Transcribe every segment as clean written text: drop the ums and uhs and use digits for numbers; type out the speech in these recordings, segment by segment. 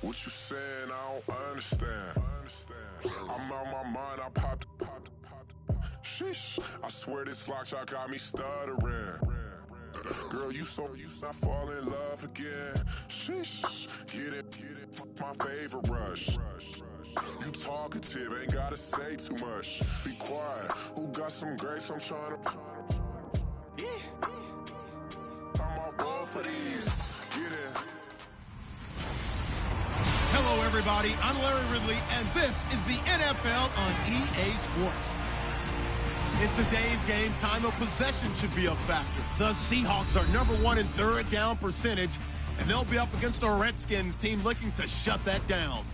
What you saying? I don't understand. I'm out my mind. I popped. Sheesh. I swear this lock shot got me stuttering. Girl, you not fall in love again. Sheesh. Get it. My favorite rush. You talkative, ain't gotta say too much. Be quiet. Who got some grapes? I'm trying to. I'm all roll for these. Get it. Hello, everybody. I'm Larry Ridley, and this is the NFL on EA Sports. In today's game, time of possession should be a factor. The Seahawks are #1 in third down percentage, and they'll be up against the Redskins team looking to shut that down.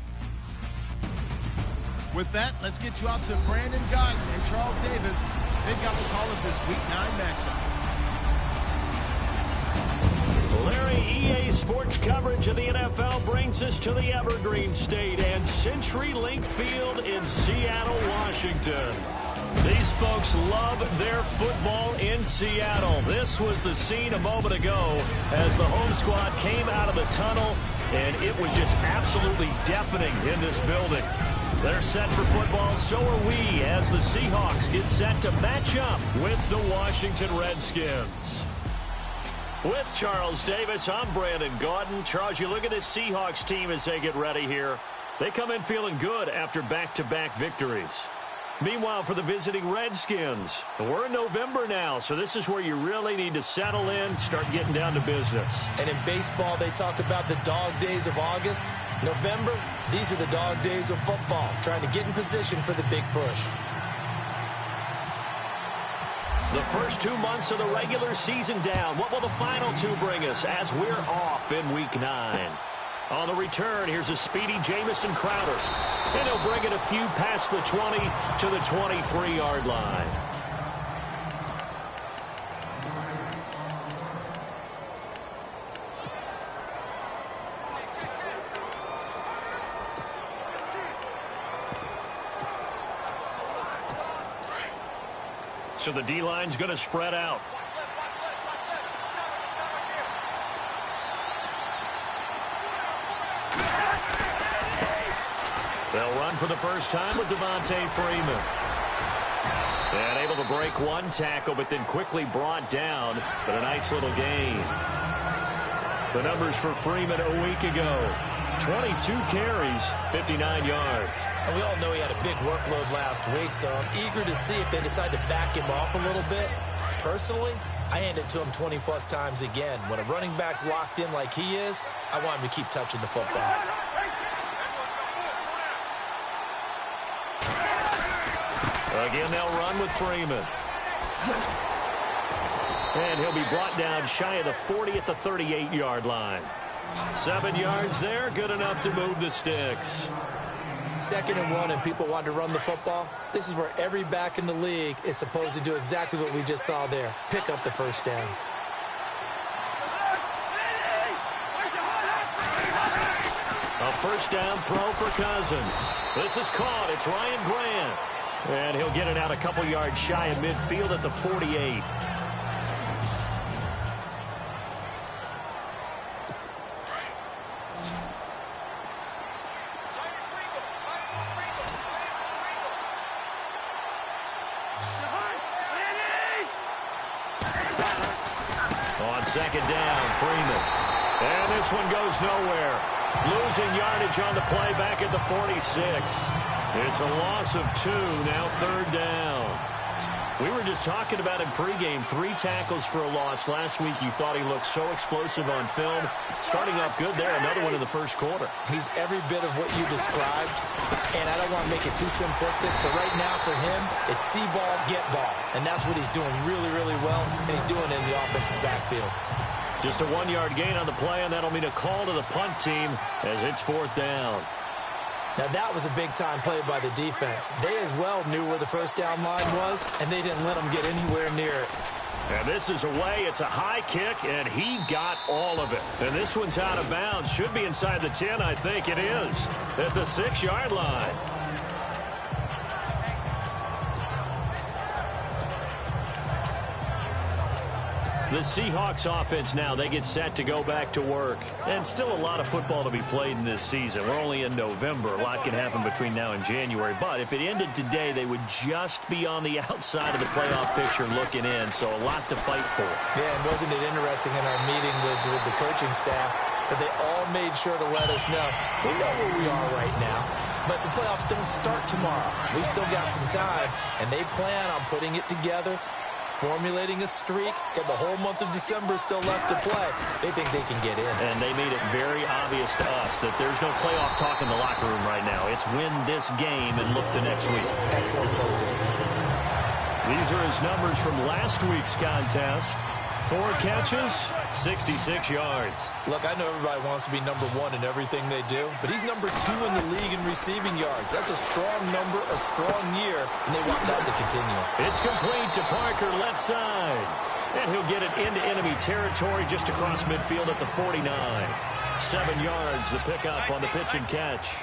With that, let's get you out to Brandon Guyton and Charles Davis. They've got the call of this Week 9 matchup. Larry, EA Sports coverage of the NFL brings us to the Evergreen State and CenturyLink Field in Seattle, Washington. These folks love their football in Seattle. This was the scene a moment ago as the home squad came out of the tunnel, and it was just absolutely deafening in this building. They're set for football, so are we, as the Seahawks get set to match up with the Washington Redskins. With Charles Davis, I'm Brandon Guyton. Charles, you look at this Seahawks team as they get ready here. They come in feeling good after back-to-back victories. Meanwhile, for the visiting Redskins, we're in November now, so this is where you really need to settle in, start getting down to business. And in baseball, they talk about the dog days of August. November, these are the dog days of football, trying to get in position for the big push. The first 2 months of the regular season down. What will the final two bring us as we're off in Week 9? On the return, here's a speedy Jamison Crowder. And he'll bring it a few past the 20 to the 23-yard line. So the D-line's going to spread out. They'll run for the first time with Devontae Freeman. And able to break one tackle, but then quickly brought down. But a nice little gain. The numbers for Freeman a week ago. 22 carries, 59 yards. And we all know he had a big workload last week, so I'm eager to see if they decide to back him off a little bit. Personally, I hand it to him 20-plus times again. When a running back's locked in like he is, I want him to keep touching the football. Again, they'll run with Freeman. And he'll be brought down shy of the 40 at the 38-yard line. 7 yards there, good enough to move the sticks. 2nd and 1, and people want to run the football. This is where every back in the league is supposed to do exactly what we just saw there. Pick up the first down. A first down throw for Cousins. This is caught. It's Ryan Grant. And he'll get it out a couple yards shy of midfield at the 48. On 2nd down, Freeman. And this one goes nowhere. Losing yardage on the play back at the 46. It's a loss of 2, now 3rd down. We were just talking about him pregame, 3 tackles for a loss. Last week you thought he looked so explosive on film. Starting off good there, another one in the first quarter. He's every bit of what you described, and I don't want to make it too simplistic, but right now for him, it's see ball, get ball. And that's what he's doing really, really well, and he's doing it in the offensive backfield. Just a 1-yard gain on the play, and that'll mean a call to the punt team as it's 4th down. Now, that was a big-time play by the defense. They as well knew where the first down line was, and they didn't let them get anywhere near it. And this is away. It's a high kick, and he got all of it. And this one's out of bounds. Should be inside the 10, I think it is, at the 6-yard line. The Seahawks offense now, they get set to go back to work. And still a lot of football to be played in this season. We're only in November. A lot can happen between now and January. But if it ended today, they would just be on the outside of the playoff picture looking in. So a lot to fight for. Yeah, and wasn't it interesting in our meeting with the coaching staff that they all made sure to let us know, we know where we are right now, but the playoffs don't start tomorrow. We still got some time, and they plan on putting it together, formulating a streak, and the whole month of December still left to play. They think they can get in. And they made it very obvious to us that there's no playoff talk in the locker room right now. It's win this game and look to next week. Excellent focus. These are his numbers from last week's contest. 4 catches, 66 yards. Look, I know everybody wants to be number 1 in everything they do, but he's number 2 in the league in receiving yards. That's a strong number, a strong year, and they want that to continue. It's complete to Parker, left side. And he'll get it into enemy territory just across midfield at the 49. 7 yards, the pickup on the pitch and catch.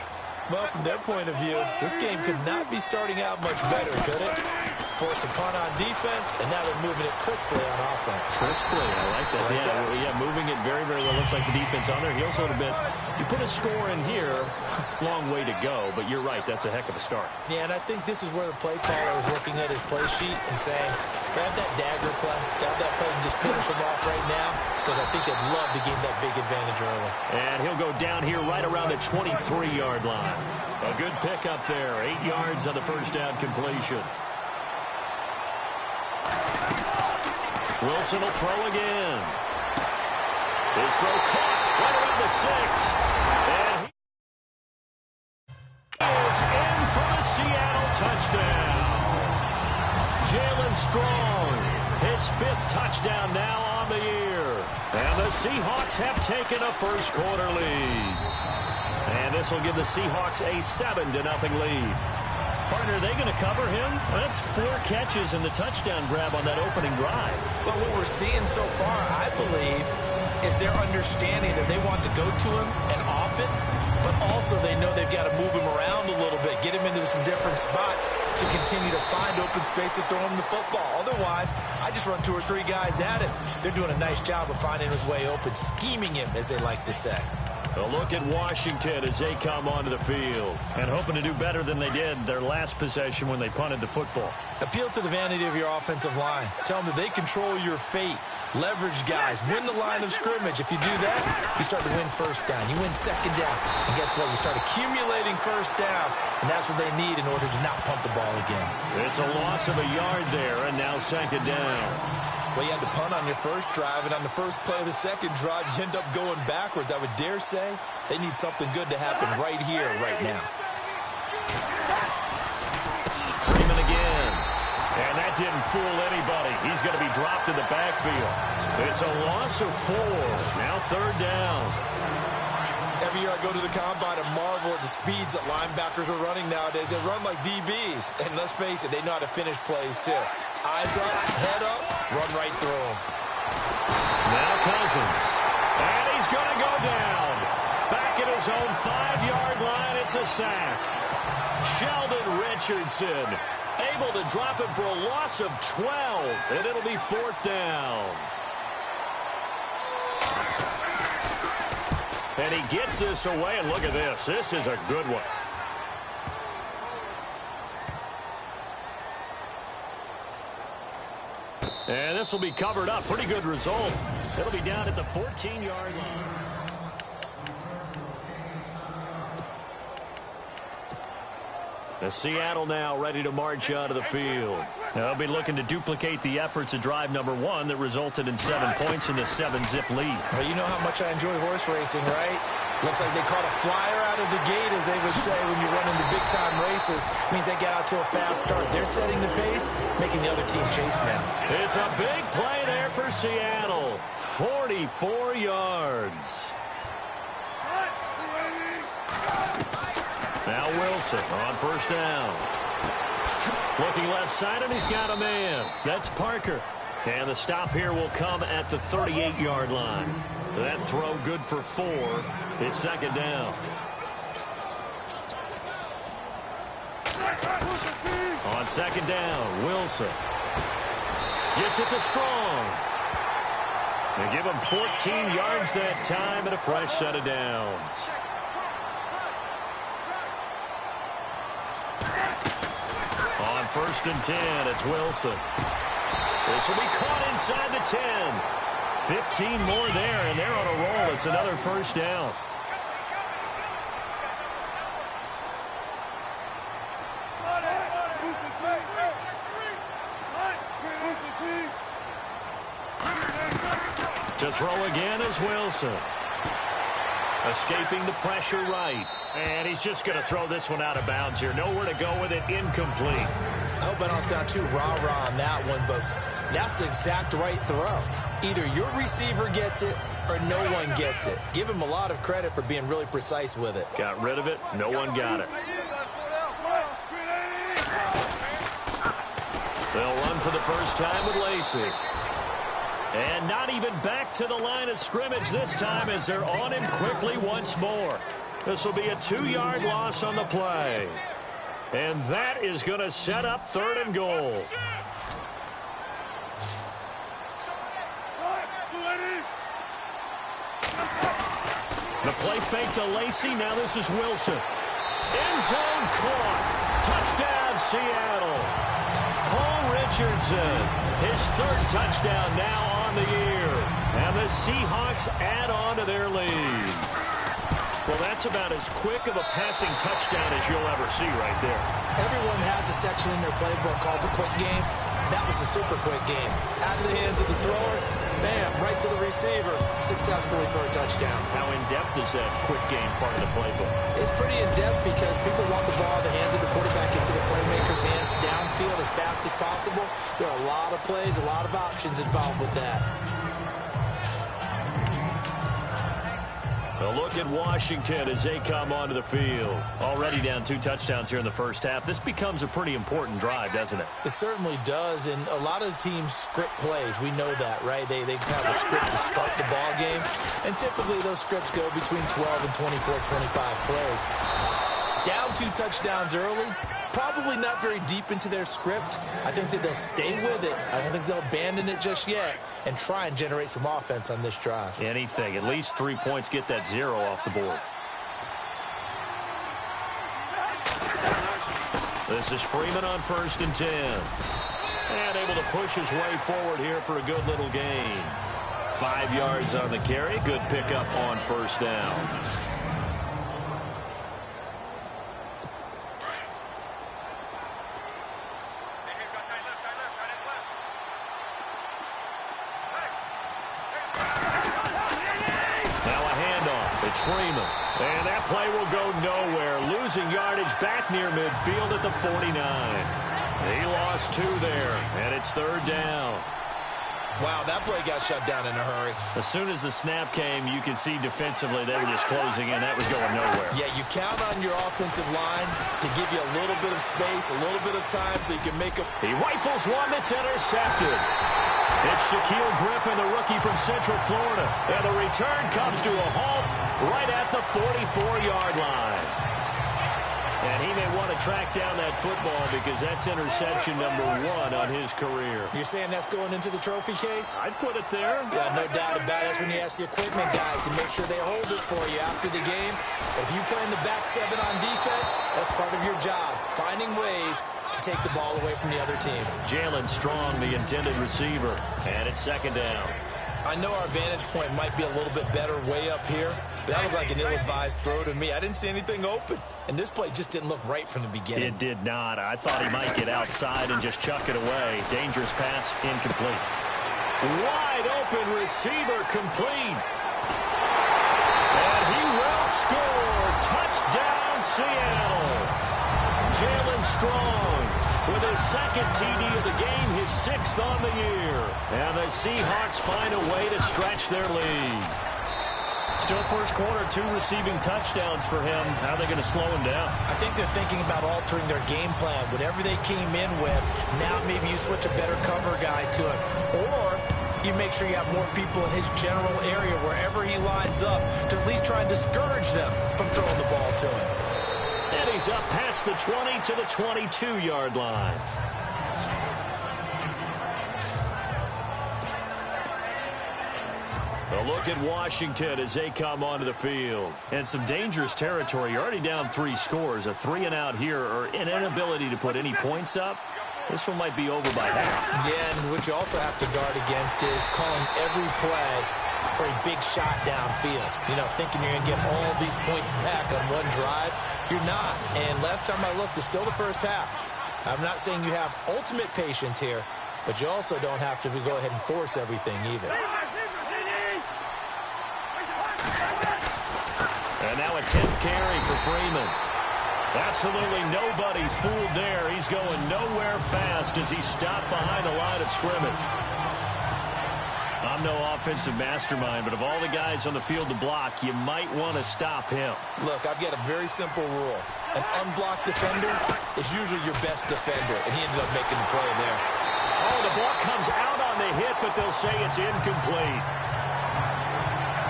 Well, from their point of view, this game could not be starting out much better, could it? Force a punt on defense, and now they're moving it crisply on offense. Crisply, I like that. Yeah, moving it very, very well. Looks like the defense on their heels a little bit. You put a score in here, long way to go, but you're right, that's a heck of a start. Yeah, and I think this is where the play caller is looking at his play sheet and saying, grab that dagger play, grab that play and just finish them off right now, because I think they'd love to gain that big advantage early. And he'll go down here right around the 23-yard line. A good pickup there, 8 yards on the first down completion. Wilson will throw again. His throw caught right around the 6. And he is in for the Seattle touchdown. Jalen Strong, his 5th touchdown now on the year. And the Seahawks have taken a first-quarter lead. And this will give the Seahawks a 7-0 lead. Partner, are they going to cover him? That's 4 catches and the touchdown grab on that opening drive. But what we're seeing so far, I believe, is their understanding that they want to go to him and often, but also they know they've got to move him around a little bit, get him into some different spots to continue to find open space to throw him the football. Otherwise, I just run 2 or 3 guys at him. They're doing a nice job of finding his way open, scheming him, as they like to say. A look at Washington as they come onto the field and hoping to do better than they did their last possession when they punted the football. Appeal to the vanity of your offensive line. Tell them that they control your fate. Leverage guys. Win the line of scrimmage. If you do that, you start to win first down. You win second down. And guess what? You start accumulating first downs, and that's what they need in order to not punt the ball again. It's a loss of a yard there, and now second down. Well, you had to punt on your first drive, and on the first play of the second drive, you end up going backwards. I would dare say they need something good to happen right here, right now. Freeman again. And that didn't fool anybody. He's going to be dropped in the backfield. It's a loss of 4. Now third down. Every year I go to the combine and marvel at the speeds that linebackers are running nowadays. They run like DBs. And let's face it, they know how to finish plays too. Eyes up, head up, run right through them. Now Cousins. And he's going to go down. Back at his own 5-yard line, it's a sack. Sheldon Richardson able to drop him for a loss of 12. And it'll be 4th down. And he gets this away, and look at this. This is a good one. And this will be covered up. Pretty good result. It'll be down at the 14-yard line. The Seattle now ready to march out of the field. They'll be looking to duplicate the efforts of drive number 1 that resulted in 7 points in the 7-zip lead. Well, you know how much I enjoy horse racing, right? Looks like they caught a flyer out of the gate, as they would say, when you run into big-time races. It means they get out to a fast start. They're setting the pace, making the other team chase now. It's a big play there for Seattle. 44 yards. Now Wilson on first down. Looking left side, and he's got a man. That's Parker. And the stop here will come at the 38-yard line. That throw good for 4. It's second down. On second down, Wilson gets it to Strong. They give him 14 yards that time and a fresh set of downs. On 1st and 10, it's Wilson. This will be caught inside the 10. 15 more there, and they're on a roll. It's another first down. To throw again is Wilson. Escaping the pressure right. And he's just going to throw this one out of bounds here. Nowhere to go with it. Incomplete. I hope I don't sound too rah-rah on that one, but that's the exact right throw. Either your receiver gets it or no one gets it. Give him a lot of credit for being really precise with it. Got rid of it. No one got it. They'll run for the first time with Lacey. And not even back to the line of scrimmage this time as they're on him quickly once more. This will be a 2-yard loss on the play. And that is going to set up 3rd and goal. The play fake to Lacey. Now this is Wilson. End zone caught. Touchdown, Seattle. Paul Richardson, his 3rd touchdown now on the year. And the Seahawks add on to their lead. Well, that's about as quick of a passing touchdown as you'll ever see right there. Everyone has a section in their playbook called the quick game. That was a super quick game. Out of the hands of the thrower, bam, right to the receiver, successfully for a touchdown. How in-depth is that quick game part of the playbook? It's pretty in-depth because people want the ball in the hands of the quarterback into the playmaker's hands downfield as fast as possible. There are a lot of plays, a lot of options involved with that. A look at Washington as they come onto the field. Already down 2 touchdowns here in the first half. This becomes a pretty important drive, doesn't it? It certainly does, and a lot of the teams script plays. We know that, right? They have a script to start the ball game, and typically those scripts go between 12 and 24, 25 plays. Down 2 touchdowns early, probably not very deep into their script. I think that they'll stay with it. I don't think they'll abandon it just yet and try and generate some offense on this drive. Anything. At least 3 points, get that 0 off the board. This is Freeman on 1st and 10. And able to push his way forward here for a good little gain. 5 yards on the carry. Good pickup on 1st down. Freeman. And that play will go nowhere. Losing yardage back near midfield at the 49. He lost 2 there, and it's 3rd down. Wow, that play got shut down in a hurry. As soon as the snap came, you could see defensively they were just closing in. That was going nowhere. Yeah, you count on your offensive line to give you a little bit of space, a little bit of time so you can make a... He rifles one that's intercepted. It's Shaquille Griffin, the rookie from Central Florida. And the return comes to a halt right at the 44-yard line. And he may want to track down that football because that's interception number 1 on his career. You're saying that's going into the trophy case? I'd put it there. Yeah, no doubt about it. That's when you ask the equipment guys to make sure they hold it for you after the game. But if you play in the back 7 on defense, that's part of your job, finding ways to take the ball away from the other team. Jalen Strong, the intended receiver, and it's 2nd down. I know our vantage point might be a little bit better way up here, but that looked like an ill-advised throw to me. I didn't see anything open, and this play just didn't look right from the beginning. It did not. I thought he might get outside and just chuck it away. Dangerous pass, incomplete. Wide open receiver, complete. And he will score. Touchdown, Seattle. Jalen Strong with his 2nd TD of the game, his 6th on the year. And the Seahawks find a way to stretch their lead. Still first quarter, 2 receiving touchdowns for him. How are they going to slow him down? I think they're thinking about altering their game plan. Whatever they came in with, now maybe you switch a better cover guy to it. Or you make sure you have more people in his general area wherever he lines up to at least try and discourage them from throwing the ball to him. And he's up past the 20 to the 22-yard line. A look at Washington as they come onto the field. And some dangerous territory. You're already down 3 scores. A 3-and-out here or an inability to put any points up. This one might be over by half. Yeah, and what you also have to guard against is calling every play for a big shot downfield. You know, thinking you're going to get all these points back on one drive. You're not. And last time I looked, it's still the first half. I'm not saying you have ultimate patience here, but you also don't have to go ahead and force everything either. And now a 10th carry for Freeman. Absolutely nobody fooled there. He's going nowhere fast as he stopped behind the line of scrimmage. I'm no offensive mastermind, but of all the guys on the field to block, you might want to stop him. Look, I've got a very simple rule. An unblocked defender is usually your best defender, and he ended up making the play there. Oh, the ball comes out on the hit, but they'll say it's incomplete.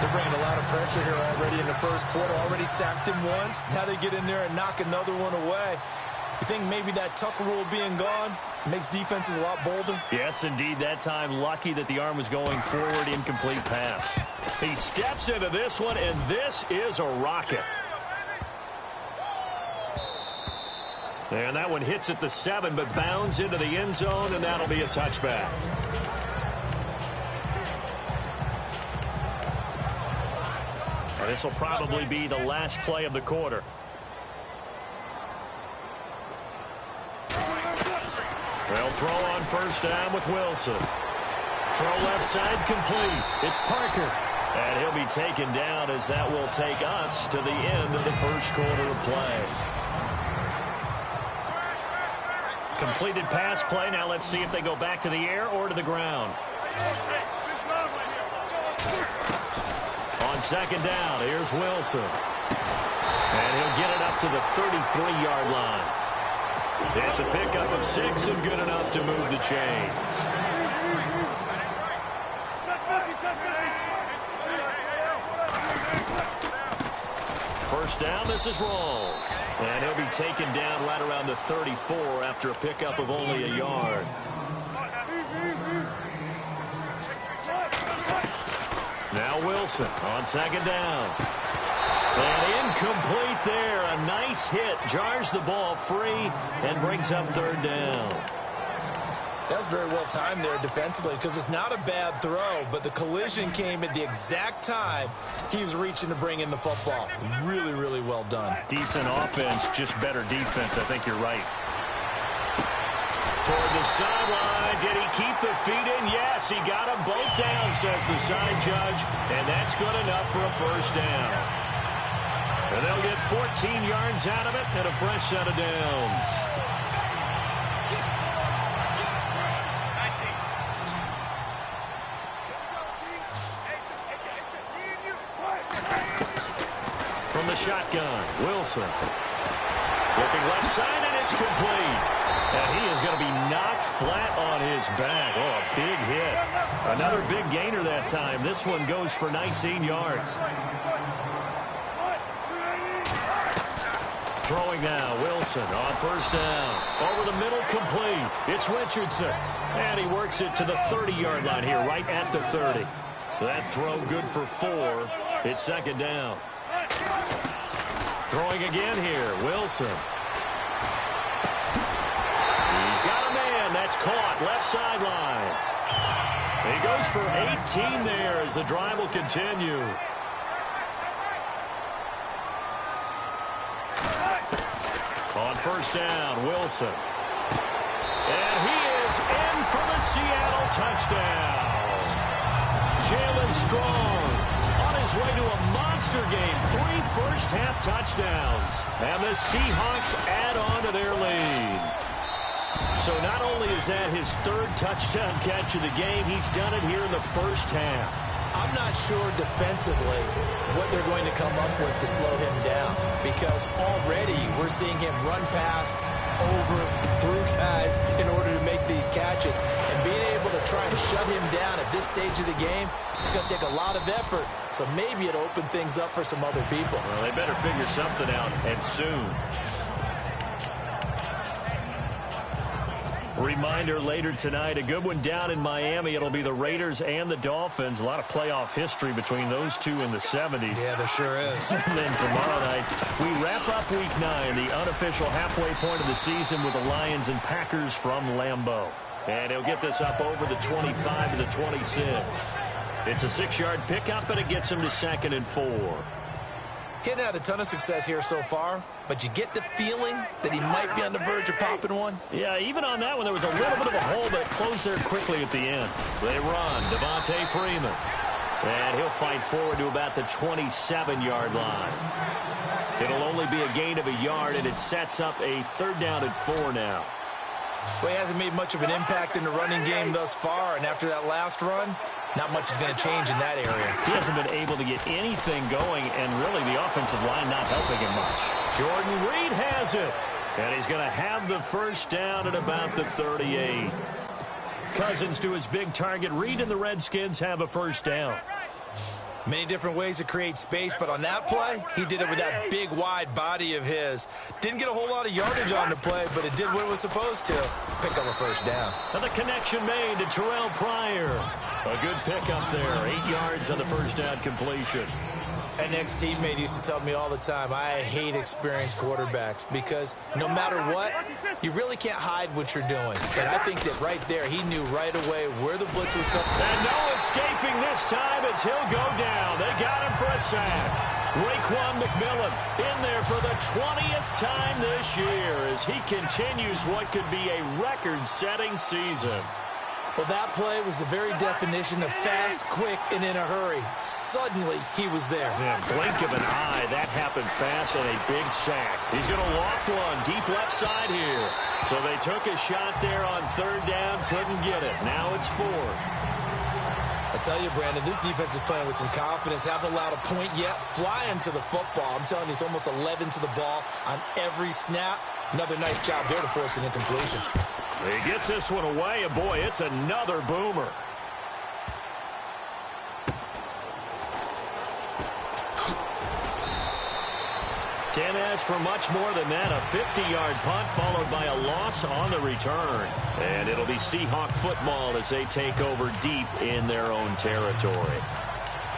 They're bringing a lot of pressure here already in the first quarter. Already sacked him once. Now they get in there and knock another one away. You think maybe that Tucker rule being gone makes defenses a lot bolder? Yes, indeed. That time, lucky that the arm was going forward. Incomplete pass. He steps into this one, and this is a rocket. And that one hits at the 7, but bounds into the end zone, and that'll be a touchback. And this will probably be the last play of the quarter. They'll throw on first down with Wilson. Throw left side complete. It's Parker. And he'll be taken down as that will take us to the end of the first quarter of play. Completed pass play. Now let's see if they go back to the air or to the ground. On second down, here's Wilson. And he'll get it up to the 33-yard line. It's a pickup of 6 and good enough to move the chains. First down, this is Rawls. And he'll be taken down right around the 34 after a pickup of only a yard. Now Wilson on second down. And incomplete there. A nice hit. Jars the ball free and brings up third down. That was very well timed there defensively because it's not a bad throw, but the collision came at the exact time he was reaching to bring in the football. Really, really well done. Decent offense, just better defense. I think you're right. Toward the sideline. Did he keep the feet in? Yes, he got them both down, says the side judge. And that's good enough for a first down. And they'll get 14 yards out of it and a fresh set of downs. From the shotgun, Wilson. Looking left side, and it's complete. And he is going to be knocked flat on his back. Oh, a big hit. Another big gainer that time. This one goes for 19 yards. Throwing now, Wilson on first down. Over the middle, complete. It's Richardson. And he works it to the 30-yard line here, right at the 30. That throw good for 4. It's second down. Throwing again here, Wilson. He's got a man. That's caught. Left sideline. He goes for 18 there as the drive will continue. On first down, Wilson. And he is in for the Seattle touchdown. Jalen Strong on his way to a monster game. 3 first-half touchdowns. And the Seahawks add on to their lead. So not only is that his 3rd touchdown catch of the game, he's done it here in the first half. I'm not sure defensively what they're going to come up with to slow him down because already we're seeing him run past, over, through guys in order to make these catches. And being able to try and shut him down at this stage of the game, it's going to take a lot of effort. So maybe it'll open things up for some other people. Well, they better figure something out, and soon. Reminder later tonight, a good one down in Miami. It'll be the Raiders and the Dolphins. A lot of playoff history between those two in the 70s. Yeah, there sure is. And then tomorrow night, we wrap up Week 9, the unofficial halfway point of the season with the Lions and Packers from Lambeau. And he'll get this up over the 25 to the 26. It's a 6-yard pickup, and it gets him to 2nd and 4. Getting had a ton of success here so far, but you get the feeling that he might be on the verge of popping one. Yeah, even on that one, there was a little bit of a hole, but it closed there quickly at the end. They run. Devontae Freeman. And he'll fight forward to about the 27-yard line. It'll only be a gain of a yard, and it sets up a 3rd down and 4 now. Well, he hasn't made much of an impact in the running game thus far, and after that last run, not much is going to change in that area. He hasn't been able to get anything going, and really the offensive line not helping him much. Jordan Reed has it, and he's going to have the 1st down at about the 38. Cousins to his big target. Reed and the Redskins have a 1st down. Many different ways to create space, but on that play, he did it with that big, wide body of his. Didn't get a whole lot of yardage on the play, but it did what it was supposed to. Pick up a 1st down. And the connection made to Terrell Pryor. A good pickup there. 8 yards on the 1st down completion. An ex-teammate used to tell me all the time, I hate experienced quarterbacks because no matter what, you really can't hide what you're doing. And I think that right there, he knew right away where the blitz was coming. And no escaping this time as he'll go down. They got him for a sack. Raekwon McMillan in there for the 20th time this year as he continues what could be a record-setting season. Well, that play was the very definition of fast, quick, and in a hurry. Suddenly, he was there. Yeah, blink of an eye. That happened fast and a big sack. He's going to loft one deep left side here. So they took a shot there on 3rd down, couldn't get it. Now it's 4. I tell you, Brandon, this defense is playing with some confidence. Haven't allowed a point yet. Flying to the football. I'm telling you, it's almost 11 to the ball on every snap. Another nice job there to force an incompletion. He gets this one away, and boy, it's another boomer. Can't ask for much more than that. A 50-yard punt followed by a loss on the return. And it'll be Seahawk football as they take over deep in their own territory.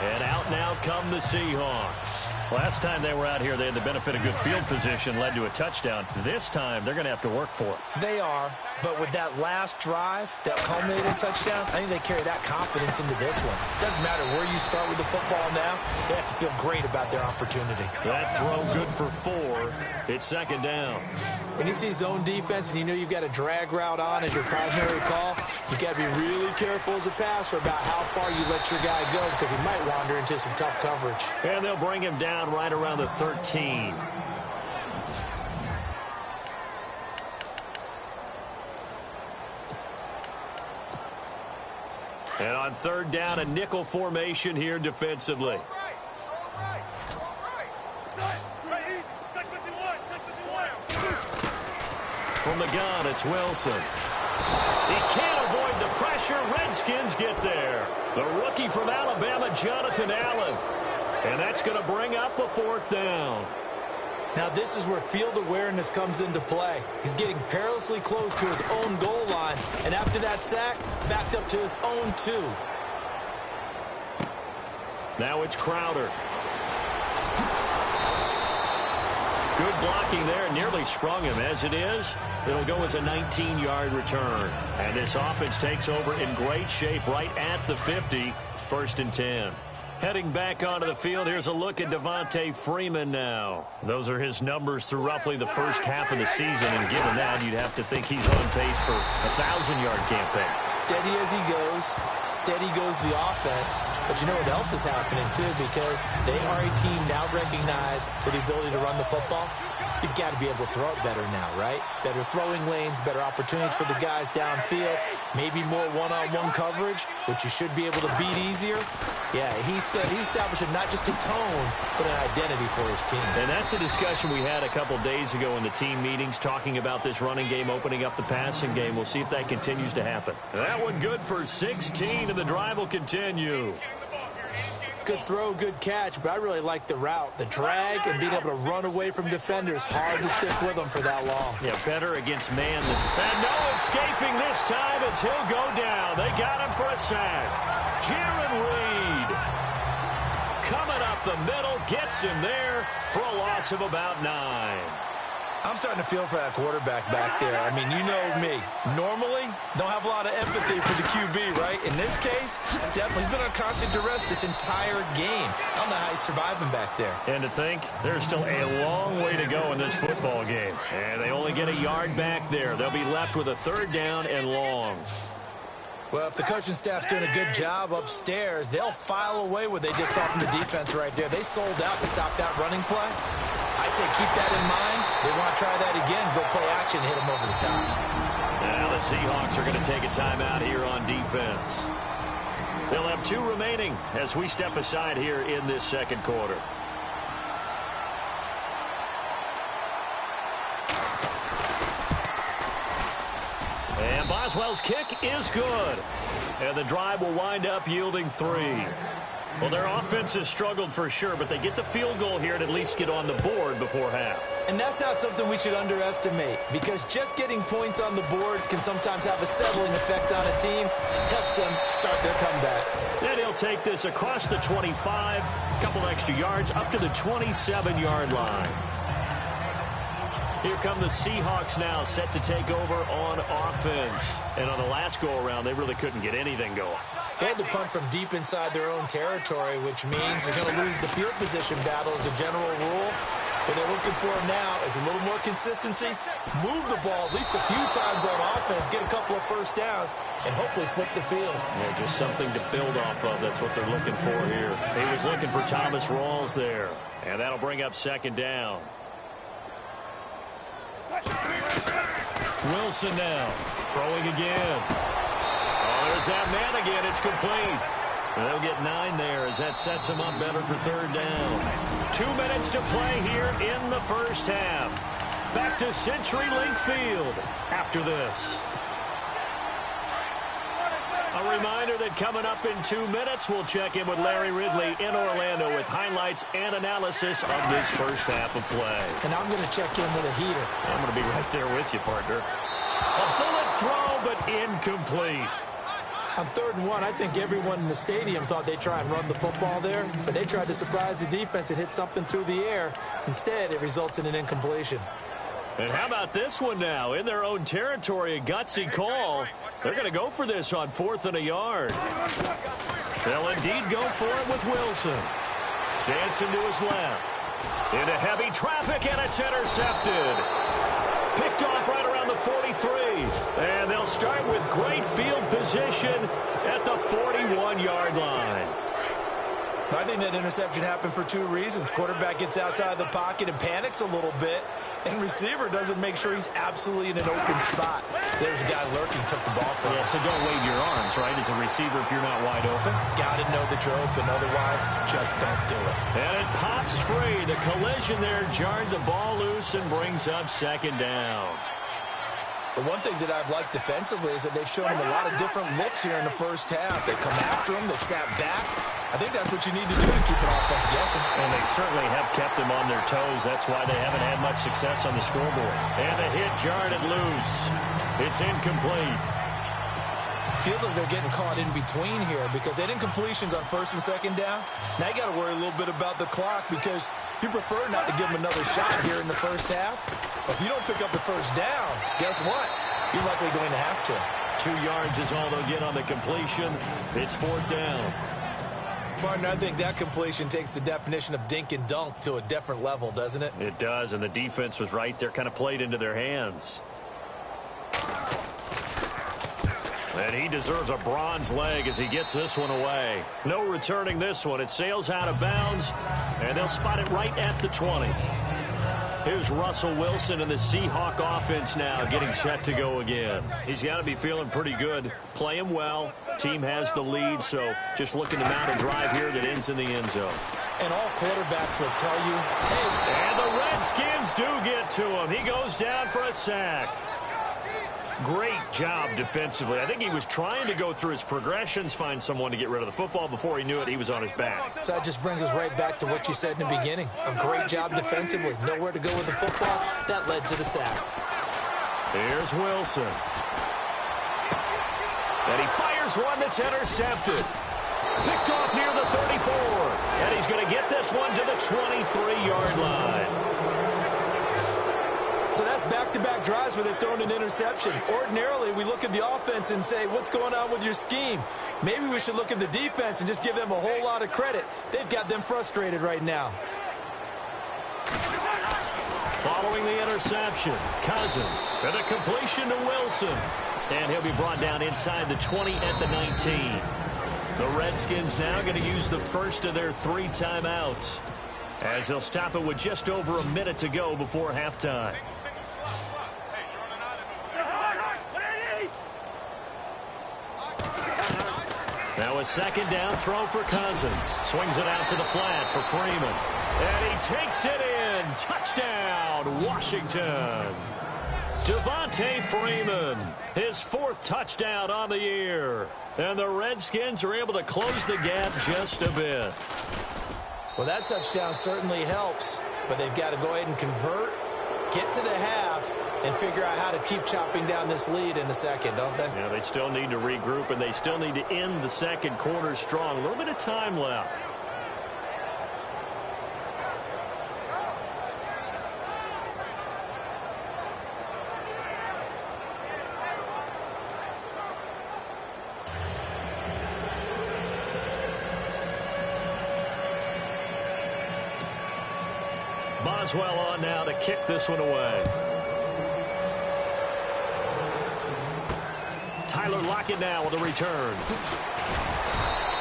And out now come the Seahawks. Last time they were out here, they had the benefit of good field position, led to a touchdown. This time, they're going to have to work for it. They are, but with that last drive, that culminated touchdown, I think they carry that confidence into this one. Doesn't matter where you start with the football now, they have to feel great about their opportunity. That throw good for 4. It's 2nd down. When you see zone defense and you know you've got a drag route on as your primary call, you've got to be really careful as a passer about how far you let your guy go because he might wander into some tough coverage. And they'll bring him down right around the 13. And on 3rd down, a nickel formation here defensively. From the gun, it's Wilson. He can't avoid the pressure. Redskins get there. The rookie from Alabama, Jonathan Allen. And that's going to bring up a 4th down. Now this is where field awareness comes into play. He's getting perilously close to his own goal line. And after that sack, backed up to his own 2. Now it's Crowder. Good blocking there. Nearly sprung him. As it is, it'll go as a 19-yard return. And this offense takes over in great shape right at the 50. 1st and 10. Heading back onto the field, here's a look at Devontae Freeman now. Those are his numbers through roughly the first half of the season, and given that, you'd have to think he's on pace for a 1,000-yard campaign. Steady as he goes, steady goes the offense. But you know what else is happening, too, because they are a team now recognized for the ability to run the football. You've got to be able to throw it better now, right? Better throwing lanes, better opportunities for the guys downfield, maybe more one-on-one coverage, which you should be able to beat easier. Yeah, he's establishing not just a tone, but an identity for his team. And that's a discussion we had a couple days ago in the team meetings, talking about this running game, opening up the passing game. We'll see if that continues to happen. That one good for 16, and the drive will continue. Good throw, good catch, but I really like the route. The drag and being able to run away from defenders, hard to stick with them for that long. Yeah, better against man than... And no escaping this time as he'll go down. They got him for a sack. Jaron Reed coming up the middle, gets him there for a loss of about 9. I'm starting to feel for that quarterback back there. I mean, you know me. Normally, don't have a lot of empathy for the QB, right? In this case, definitely. He's been on constant duress this entire game. I don't know how he's surviving back there. And to think, there's still a long way to go in this football game. And they only get a yard back there. They'll be left with a 3rd down and long. Well, if the coaching staff's doing a good job upstairs, they'll file away what they just saw from the defense right there. They sold out to stop that running play. I'd say keep that in mind. They want to try that again, go play action, hit them over the top. Now the Seahawks are going to take a timeout here on defense. They'll have 2 remaining as we step aside here in this 2nd quarter. And Boswell's kick is good. And the drive will wind up yielding 3. Well, their offense has struggled for sure, but they get the field goal here and at least get on the board before half. And that's not something we should underestimate, because just getting points on the board can sometimes have a settling effect on a team. Helps them start their comeback. And he'll take this across the 25, a couple extra yards, up to the 27-yard line. Here come the Seahawks now, set to take over on offense. And on the last go-around, they really couldn't get anything going. They had to punt from deep inside their own territory, which means they're going to lose the field position battle as a general rule. What they're looking for now is a little more consistency, move the ball at least a few times on offense, get a couple of first downs, and hopefully flip the field. Yeah, just something to build off of. That's what they're looking for here. He was looking for Thomas Rawls there, and that'll bring up 2nd down. Wilson now, throwing again. Oh, there's that man again. It's complete. And they'll get 9 there as that sets them up better for 3rd down. 2 minutes to play here in the first half. Back to CenturyLink Field after this. A reminder that coming up in 2 minutes, we'll check in with Larry Ridley in Orlando with highlights and analysis of this first half of play. And I'm going to check in with a heater. I'm going to be right there with you, partner. A bullet throw, but incomplete. On 3rd and 1, I think everyone in the stadium thought they'd try and run the football there, but they tried to surprise the defense and hit something through the air. Instead, it results in an incompletion. And how about this one now? In their own territory, a gutsy call. They're going to go for this on 4th and a yard. They'll indeed go for it with Wilson. Dancing to his left. Into heavy traffic, and it's intercepted. Picked off right around the 43. And they'll start with great field position at the 41-yard line. I think that interception happened for 2 reasons. Quarterback gets outside the pocket and panics a little bit, and receiver doesn't make sure he's absolutely in an open spot. So there's a guy lurking, took the ball from him. Yeah, so don't wave your arms, right, as a receiver if you're not wide open. Got to know that you're open, otherwise just don't do it. And it pops free. The collision there jarred the ball loose and brings up 2nd down. The one thing that I've liked defensively is that they've shown him a lot of different looks here in the first half. They come after him, they've sat back. I think that's what you need to do to keep an offense guessing. And they certainly have kept them on their toes. That's why they haven't had much success on the scoreboard. And the hit jarred it loose. It's incomplete. Feels like they're getting caught in between here because they had incompletions on 1st and 2nd down. Now you got to worry a little bit about the clock because you prefer not to give them another shot here in the first half. But if you don't pick up the first down, guess what? You're likely going to have to. 2 yards is all they'll get on the completion. It's 4th down. Partner, I think that completion takes the definition of dink and dunk to a different level, doesn't it? It does, and the defense was right there, kind of played into their hands. And he deserves a bronze leg as he gets this one away. No returning this one. It sails out of bounds, and they'll spot it right at the 20. Here's Russell Wilson and the Seahawk offense now getting set to go again. He's got to be feeling pretty good, playing well. Team has the lead, so just looking to mount a drive here that ends in the end zone. And all quarterbacks will tell you, hey. And the Redskins do get to him. He goes down for a sack. Great job defensively. I think he was trying to go through his progressions, find someone to get rid of the football. Before he knew it, he was on his back. So that just brings us right back to what you said in the beginning. A great job defensively. Nowhere to go with the football. That led to the sack. Here's Wilson. And he fires one that's intercepted. Picked off near the 34. And he's going to get this one to the 23-yard line. So that's back-to-back drives where they've thrown an interception. Ordinarily, we look at the offense and say, what's going on with your scheme? Maybe we should look at the defense and just give them a whole lot of credit. They've got them frustrated right now. Following the interception, Cousins and a completion to Wilson. And he'll be brought down inside the 20 at the 19. The Redskins now going to use the first of their 3 timeouts, as they'll stop it with just over a minute to go before halftime. Now a second down throw for Cousins. Swings it out to the flat for Freeman. And he takes it in. Touchdown, Washington. Devontae Freeman, his 4th touchdown on the year. And the Redskins are able to close the gap just a bit. Well, that touchdown certainly helps, but they've got to go ahead and convert, get to the half, and figure out how to keep chopping down this lead in the second, don't they? Yeah, they still need to regroup, and they still need to end the second quarter strong. A little bit of time left. Boswell on now to kick this one away. Tyler Lockett now with a return.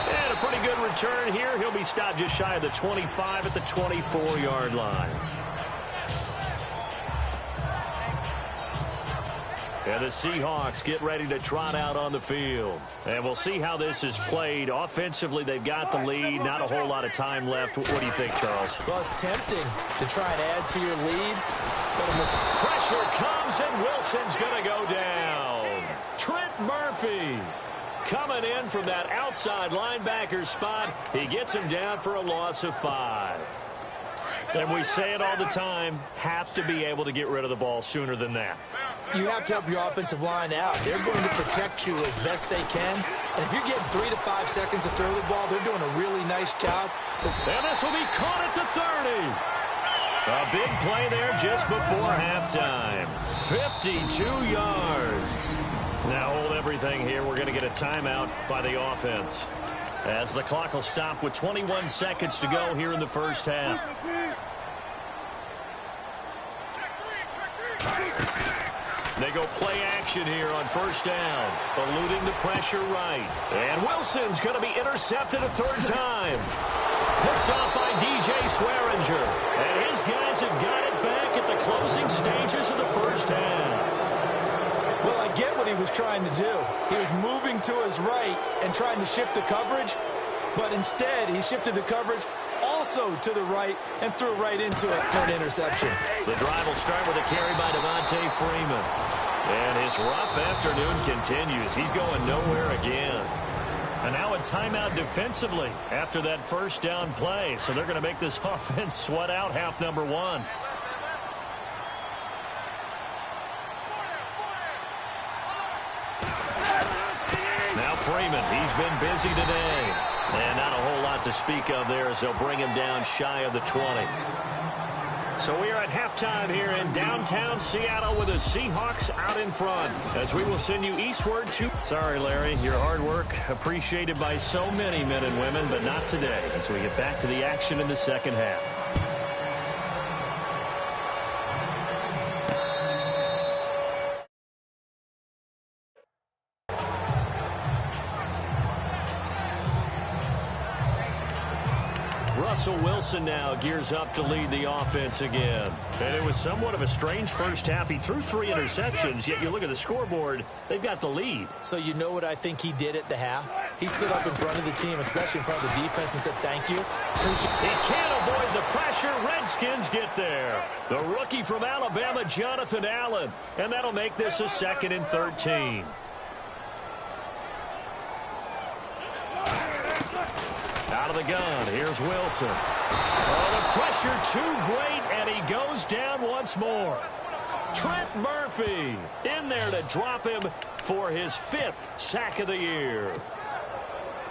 And a pretty good return here. He'll be stopped just shy of the 25 at the 24-yard line. And the Seahawks get ready to trot out on the field. And we'll see how this is played. Offensively, they've got the lead. Not a whole lot of time left. What do you think, Charles? Well, it's tempting to try and add to your lead. But pressure comes, and Wilson's going to go down. Trent Murphy coming in from that outside linebacker spot. He gets him down for a loss of 5. And we say it all the time, have to be able to get rid of the ball sooner than that. You have to help your offensive line out. They're going to protect you as best they can. And if you're getting 3 to 5 seconds to throw the ball, they're doing a really nice job. And this will be caught at the 30. A big play there just before halftime. 52 yards. Now hold everything here. We're going to get a timeout by the offense, as the clock will stop with 21 seconds to go here in the first half. They go play action here on first down, eluding the pressure right. And Wilson's going to be intercepted a 3rd time. Picked off by DJ Swearinger. And his guys have got it back at the closing stages of the first half. Well, I get what he was trying to do. He was moving to his right and trying to shift the coverage, but instead he shifted the coverage also to the right and threw right into it for an interception. The drive will start with a carry by Devontae Freeman. And his rough afternoon continues. He's going nowhere again. And now a timeout defensively after that first down play. So they're going to make this offense sweat out half number 1. Now Freeman, he's been busy today. And not a whole lot to speak of there as they'll bring him down shy of the 20. So we are at halftime here in downtown Seattle with the Seahawks out in front, as we will send you eastward to... Sorry, Larry, your hard work appreciated by so many men and women, but not today, as we get back to the action in the second half. Russell Wilson now gears up to lead the offense again. And it was somewhat of a strange first half. He threw 3 interceptions, yet you look at the scoreboard, they've got the lead. So you know what I think he did at the half? He stood up in front of the team, especially in front of the defense, and said, thank you. He can't avoid the pressure. Redskins get there. The rookie from Alabama, Jonathan Allen. And that'll make this a 2nd and 13. Out of the gun, here's Wilson. Oh, the pressure too great, and he goes down once more. Trent Murphy in there to drop him for his 5th sack of the year.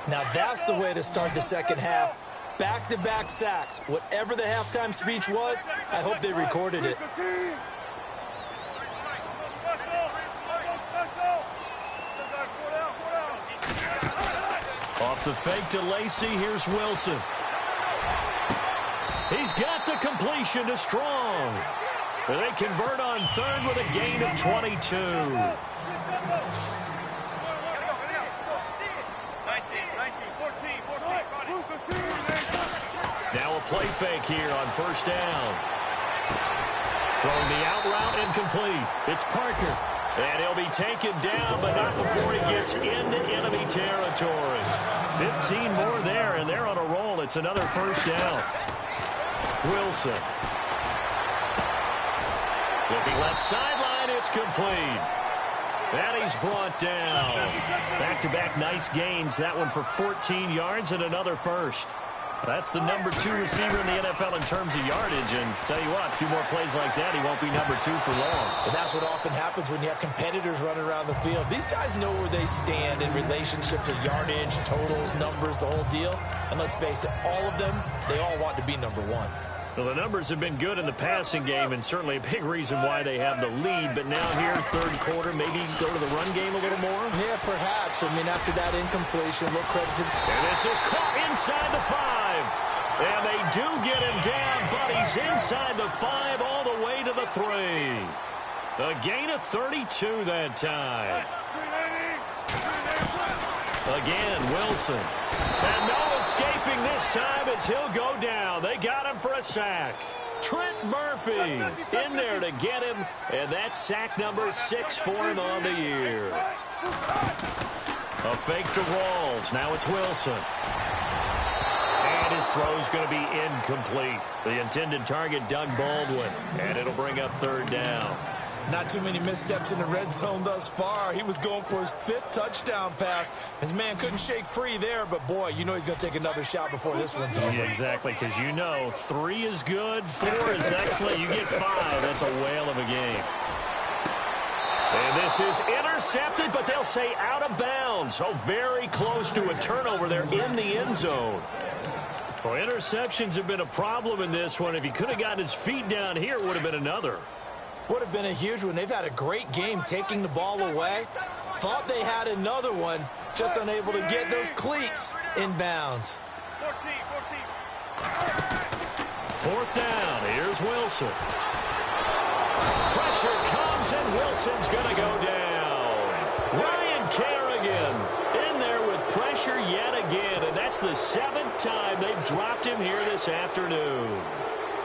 Now that's the way to start the second half. Back-to-back sacks. Whatever the halftime speech was, I hope they recorded it. Off the fake to Lacey, here's Wilson. He's got the completion to Strong. They convert on 3rd with a gain of 22. Now a play fake here on 1st down. Throwing the out route incomplete. It's Parker. And he'll be taken down, but not before he gets into enemy territory. 15 more there, and they're on a roll. It's another 1st down. Wilson. Looking left sideline, it's complete. And he's brought down. Back-to-back nice gains. That one for 14 yards and another 1st. That's the number 2 receiver in the NFL in terms of yardage. And tell you what, a few more plays like that, he won't be number 2 for long. But that's what often happens when you have competitors running around the field. These guys know where they stand in relationship to yardage, totals, numbers, the whole deal. And let's face it, all of them, they all want to be number 1. Well, the numbers have been good in the passing game, and certainly a big reason why they have the lead. But now here, 3rd quarter, maybe go to the run game a little more? Yeah, perhaps. I mean, after that incompletion, a little credit to... And this is caught inside the 5. And they do get him down, but he's inside the 5 all the way to the 3. A gain of 32 that time. Again, Wilson. And no escaping this time as he'll go down. They got him for a sack. Trent Murphy in there to get him, and that's sack number 6 for him on the year. A fake to Rawls. Now it's Wilson. And his throw's going to be incomplete. The intended target, Doug Baldwin, and it'll bring up 3rd down. Not too many missteps in the red zone thus far. He was going for his 5th touchdown pass. His man couldn't shake free there, but boy, you know he's going to take another shot before this one's over. Yeah, exactly, because you know 3 is good, 4 is excellent. You get 5. That's a whale of a game. And this is intercepted, but they'll say out of bounds. So very close to a turnover there in the end zone. Well, interceptions have been a problem in this one. If he could have gotten his feet down here, it would have been another. Would have been a huge one. They've had a great game taking the ball away. Thought they had another one, just unable to get those cleats inbounds. 4th down. Here's Wilson. Pressure comes, and Wilson's going to go down. Ryan Kerrigan in there with pressure yet again, and that's the 7th time they've dropped him here this afternoon.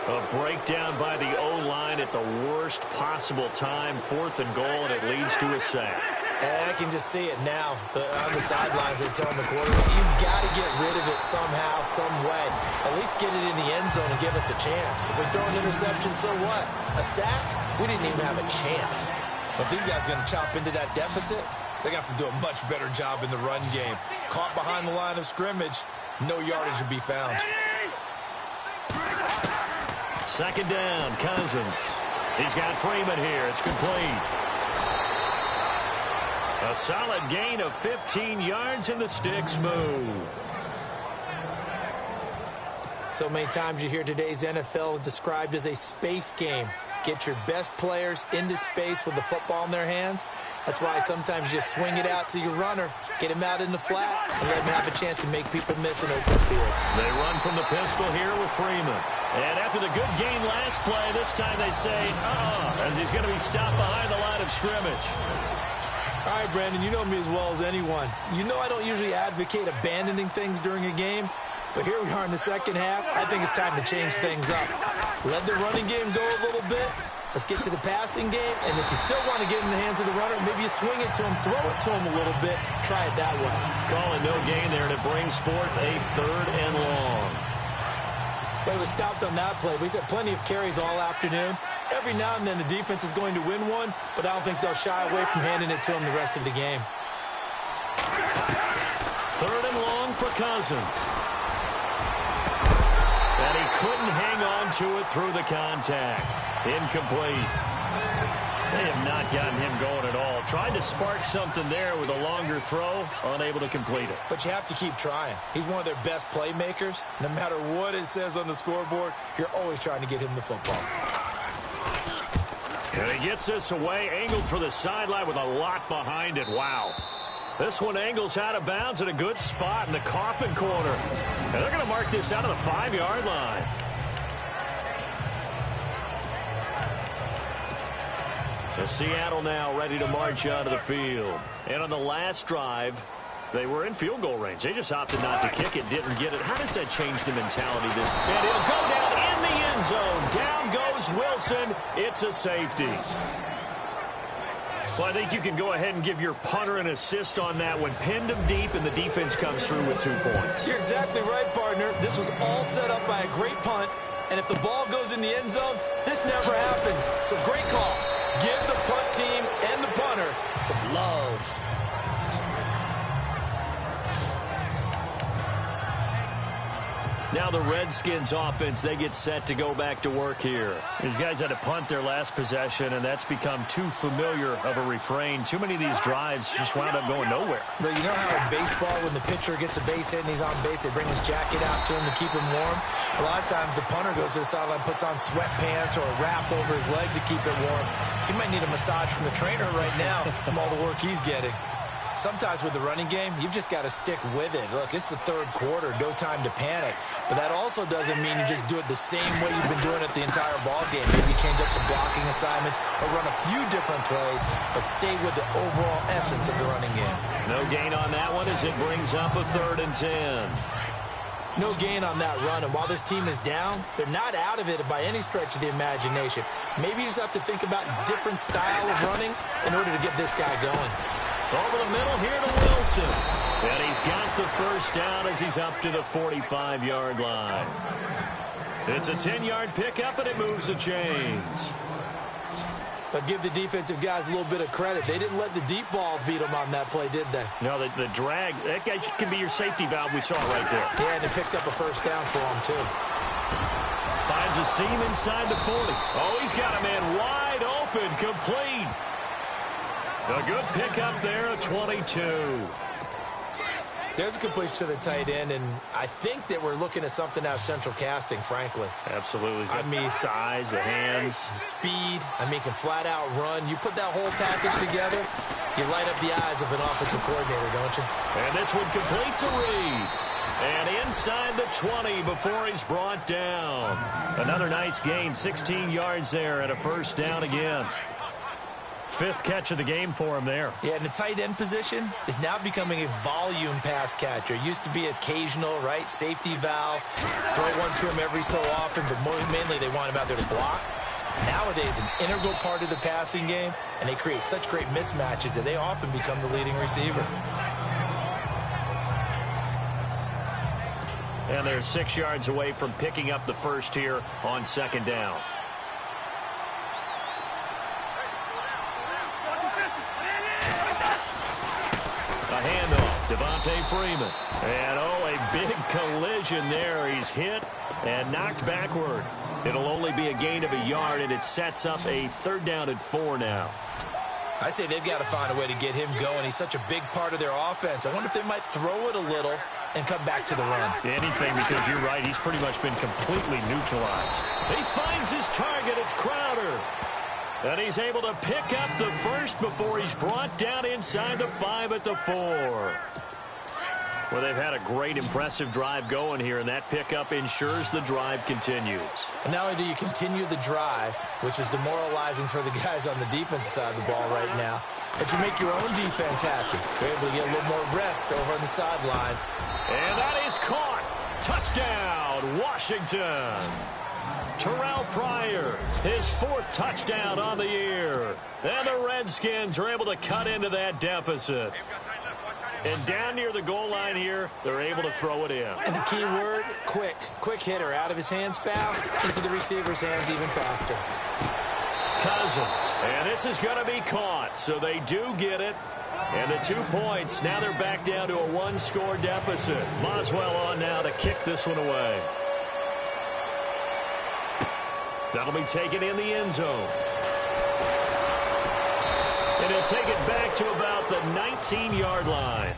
A breakdown by the O-line at the worst possible time. 4th and goal, and it leads to a sack. And I can just see it now. On the sidelines, they're telling the quarterback, you've got to get rid of it somehow, some way. At least get it in the end zone and give us a chance. If we throw an interception, so what? A sack? We didn't even have a chance. But if these guys are going to chop into that deficit, they're going to have to do a much better job in the run game. Caught behind the line of scrimmage, no yardage would be found. 2nd down, Cousins. He's got Freeman here. It's complete. A solid gain of 15 yards, and the sticks move. So many times you hear today's NFL described as a space game. Get your best players into space with the football in their hands. That's why sometimes you swing it out to your runner, get him out in the flat, and let him have a chance to make people miss an open field. They run from the pistol here with Freeman. And after the good gain last play, this time they say, as he's going to be stopped behind the line of scrimmage. All right, Brandon, you know me as well as anyone. You know I don't usually advocate abandoning things during a game, But here we are in the second half. I think it's time to change things up. Let the running game go a little bit. Let's get to the passing game. And if you still want to get in the hands of the runner, maybe you swing it to him, throw it to him a little bit. Try it that way. Calling no gain there, and it brings forth a 3rd and long. But he was stopped on that play. But he's had plenty of carries all afternoon. Every now and then the defense is going to win one, but I don't think they'll shy away from handing it to him the rest of the game. 3rd and long for Cousins. And he couldn't hang on to it through the contact. Incomplete. They have not gotten him going at all. Tried to spark something there with a longer throw, unable to complete it. But you have to keep trying. He's one of their best playmakers. No matter what it says on the scoreboard, you're always trying to get him the football. And he gets this away, angled for the sideline with a lot behind it. Wow. This one angles out of bounds at a good spot in the coffin corner. And they're going to mark this out of the 5-yard line. The Seattle now ready to march onto the field. And on the last drive, they were in field goal range. They just opted not to kick it, didn't get it. How does that change the mentality? And he'll go down in the end zone. Down goes Wilson. It's a safety. Well, I think you can go ahead and give your punter an assist on that one. Pinned him deep, and the defense comes through with 2 points. You're exactly right, partner. This was all set up by a great punt, and if the ball goes in the end zone, this never happens. So great call. Give the punt team and the punter some love. Now the Redskins offense, they get set to go back to work here. These guys had to punt their last possession, and that's become too familiar of a refrain. Too many of these drives just wound up going nowhere. But you know how in baseball, when the pitcher gets a base hit and he's on base, they bring his jacket out to him to keep him warm? A lot of times the punter goes to the sideline, puts on sweatpants or a wrap over his leg to keep it warm. He might need a massage from the trainer right now from all the work he's getting. Sometimes with the running game, you've just got to stick with it. Look, it's the 3rd quarter, no time to panic. But that also doesn't mean you just do it the same way you've been doing it the entire ball game. Maybe change up some blocking assignments or run a few different plays, but stay with the overall essence of the running game. No gain on that one as it brings up a 3rd and 10. No gain on that run, and while this team is down, they're not out of it by any stretch of the imagination. Maybe you just have to think about different style of running in order to get this guy going. Over the middle here to Wilson. And he's got the first down as he's up to the 45-yard line. It's a 10-yard pickup, and it moves the chains. But give the defensive guys a little bit of credit. They didn't let the deep ball beat them on that play, did they? No, the drag, that guy can be your safety valve. We saw it right there. Yeah, and they picked up a first down for him, too. Finds a seam inside the 40. Oh, he's got a man wide open, complete. A good pickup there at 22. There's a completion to the tight end, and I think that we're looking at something out of central casting, frankly. Absolutely. I mean, size, the hands. The speed. I mean, can flat out run. You put that whole package together, you light up the eyes of an offensive coordinator, don't you? And this one complete to Reed. And inside the 20 before he's brought down. Another nice gain, 16 yards there and a first down again. 5th catch of the game for him there. Yeah, and the tight end position is now becoming a volume pass catcher. It used to be occasional, right? Safety valve. Throw one to him every so often, but mainly they want him out there to block. Nowadays, an integral part of the passing game, and they create such great mismatches that they often become the leading receiver. And they're 6 yards away from picking up the first here on 2nd down. A handoff, Devontae Freeman. And, a big collision there. He's hit and knocked backward. It'll only be a gain of a yard, and it sets up a 3rd down and 4 now. I'd say they've got to find a way to get him going. He's such a big part of their offense. I wonder if they might throw it a little and come back to the run. Anything, because you're right. He's pretty much been completely neutralized. He finds his target. It's Crowder. And he's able to pick up the first before he's brought down inside the 5 at the 4. Well, they've had a great, impressive drive going here, and that pickup ensures the drive continues. And not only do you continue the drive, which is demoralizing for the guys on the defensive side of the ball right now, but you make your own defense happy. You're able to get a little more rest over on the sidelines. And that is caught. Touchdown, Washington. Terrell Pryor, his 4th touchdown on the year. And the Redskins are able to cut into that deficit. And down near the goal line here, they're able to throw it in. And the key word, quick. Quick hitter, out of his hands fast, into the receiver's hands even faster. Cousins, and this is going to be caught, so they do get it. And the 2 points, now they're back down to a 1-score deficit. Boswell on now to kick this one away. That'll be taken in the end zone. And he'll take it back to about the 19-yard line.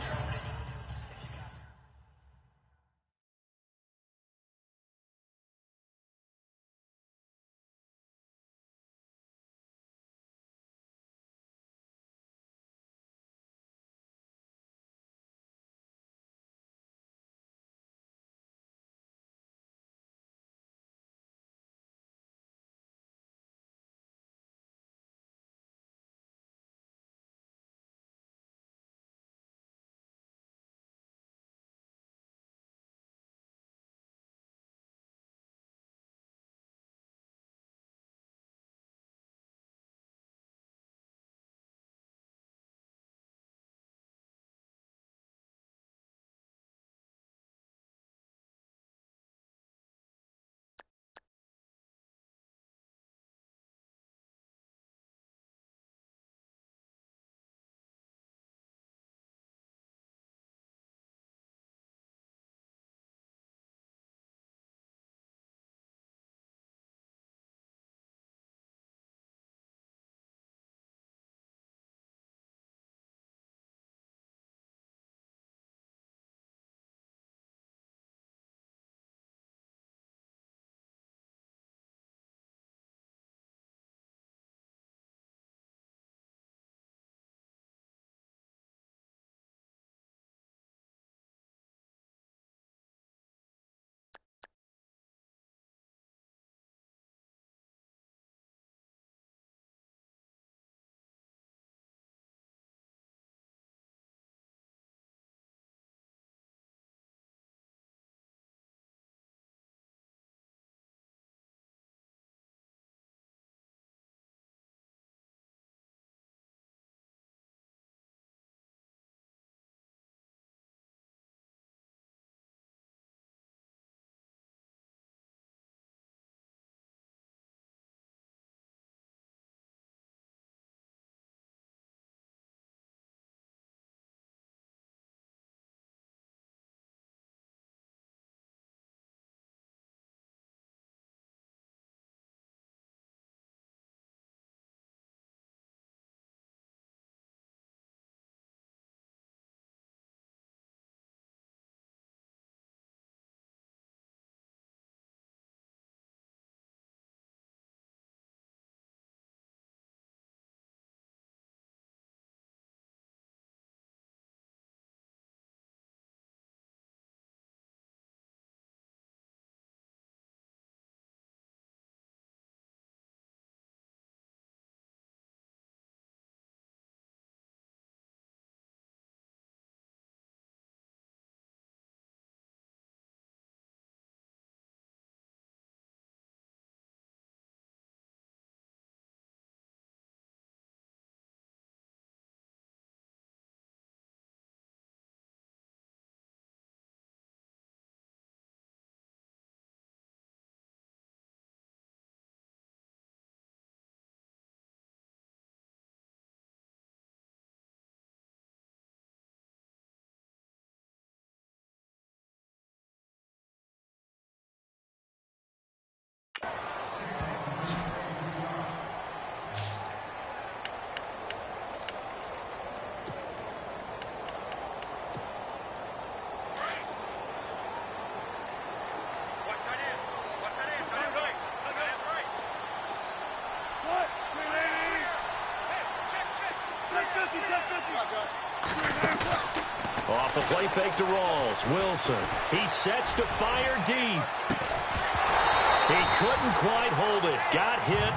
Off the play fake to Rawls. Wilson. He sets to fire deep. He couldn't quite hold it. Got hit.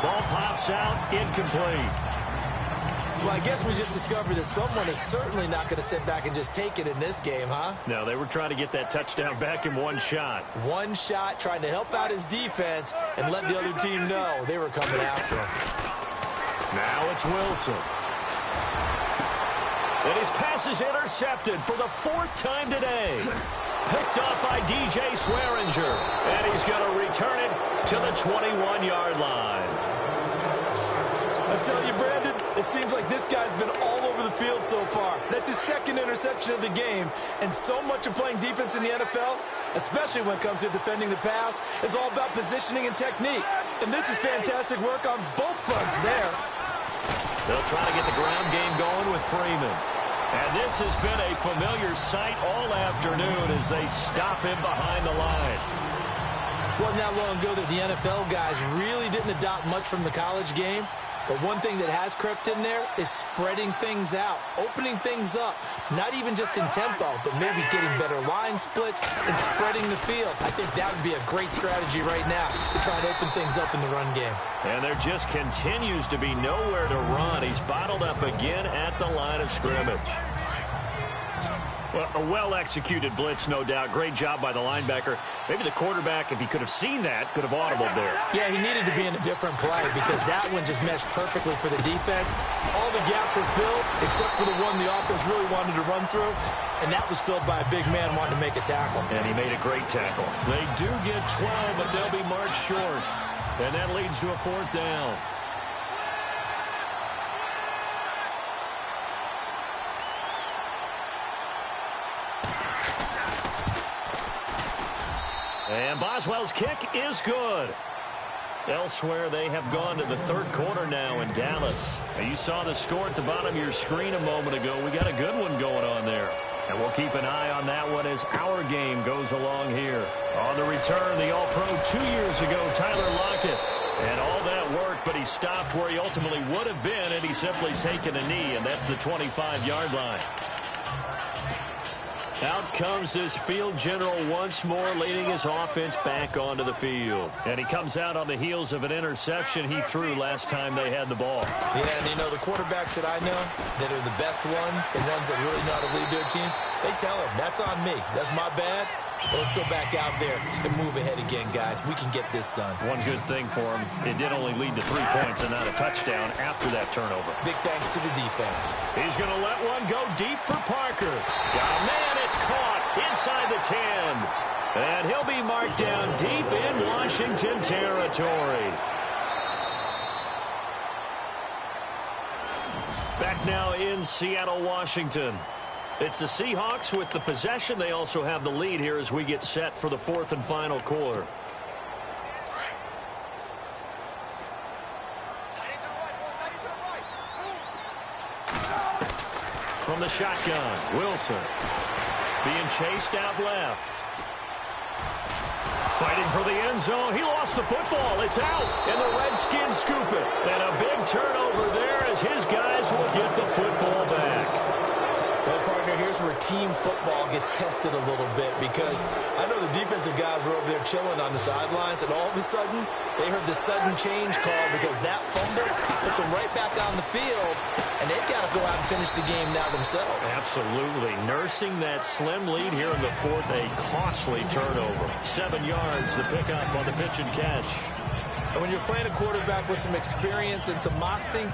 Ball pops out. Incomplete. Well, I guess we just discovered that someone is certainly not going to sit back and just take it in this game, huh? No, they were trying to get that touchdown back in one shot. One shot, trying to help out his defense and let the other team know they were coming after him. Now it's Wilson. And his pass is intercepted for the 4th time today. Picked up by DJ Swearinger. And he's going to return it to the 21-yard line. I tell you, Brandon, it seems like this guy's been all over the field so far. That's his 2nd interception of the game. And so much of playing defense in the NFL, especially when it comes to defending the pass, is all about positioning and technique. And this is fantastic work on both fronts there. They'll try to get the ground game going with Freeman. And this has been a familiar sight all afternoon as they stop him behind the line. Wasn't that long ago that the NFL guys really didn't adopt much from the college game. But one thing that has crept in there is spreading things out, opening things up, not even just in tempo, but maybe getting better line splits and spreading the field. I think that would be a great strategy right now to try and open things up in the run game. And there just continues to be nowhere to run. He's bottled up again at the line of scrimmage. Well, a well-executed blitz, no doubt. Great job by the linebacker. Maybe the quarterback, if he could have seen that, could have audibled there. Yeah, he needed to be in a different play because that one just meshed perfectly for the defense. All the gaps were filled except for the one the offense really wanted to run through, and that was filled by a big man wanting to make a tackle. And he made a great tackle. They do get 12, but they'll be marked short. And that leads to a 4th down. And Boswell's kick is good. Elsewhere, they have gone to the 3rd quarter now in Dallas. Now, you saw the score at the bottom of your screen a moment ago. We got a good one going on there. And we'll keep an eye on that one as our game goes along here. On the return, the All-Pro 2 years ago, Tyler Lockett. And all that work, but he stopped where he ultimately would have been, and he's simply taken a knee, and that's the 25-yard line. Out comes this field general once more, leading his offense back onto the field. And he comes out on the heels of an interception he threw last time they had the ball. Yeah, and you know, the quarterbacks that I know that are the best ones, the ones that really know how to lead their team, they tell them, that's on me. That's my bad. But let's go back out there and move ahead again, guys. We can get this done. One good thing for him, it did only lead to 3 points and not a touchdown after that turnover. Big thanks to the defense. He's going to let one go deep for Parker. Oh, man, it's caught inside the 10. And he'll be marked down deep in Washington territory. Back now in Seattle, Washington. It's the Seahawks with the possession. They also have the lead here as we get set for the 4th and final quarter. From the shotgun, Wilson being chased out left. Fighting for the end zone. He lost the football. It's out, and the Redskins scoop it. And a big turnover there as his guys will get the football back. Well, partner, here's where team football gets tested a little bit because I know the defensive guys were over there chilling on the sidelines, and all of a sudden, they heard the sudden change call because that fumble puts them right back on the field, and they've got to go out and finish the game now themselves. Absolutely. Nursing that slim lead here in the 4th, a costly turnover. 7 yards, the pickup on the pitch and catch. And when you're playing a quarterback with some experience and some moxie,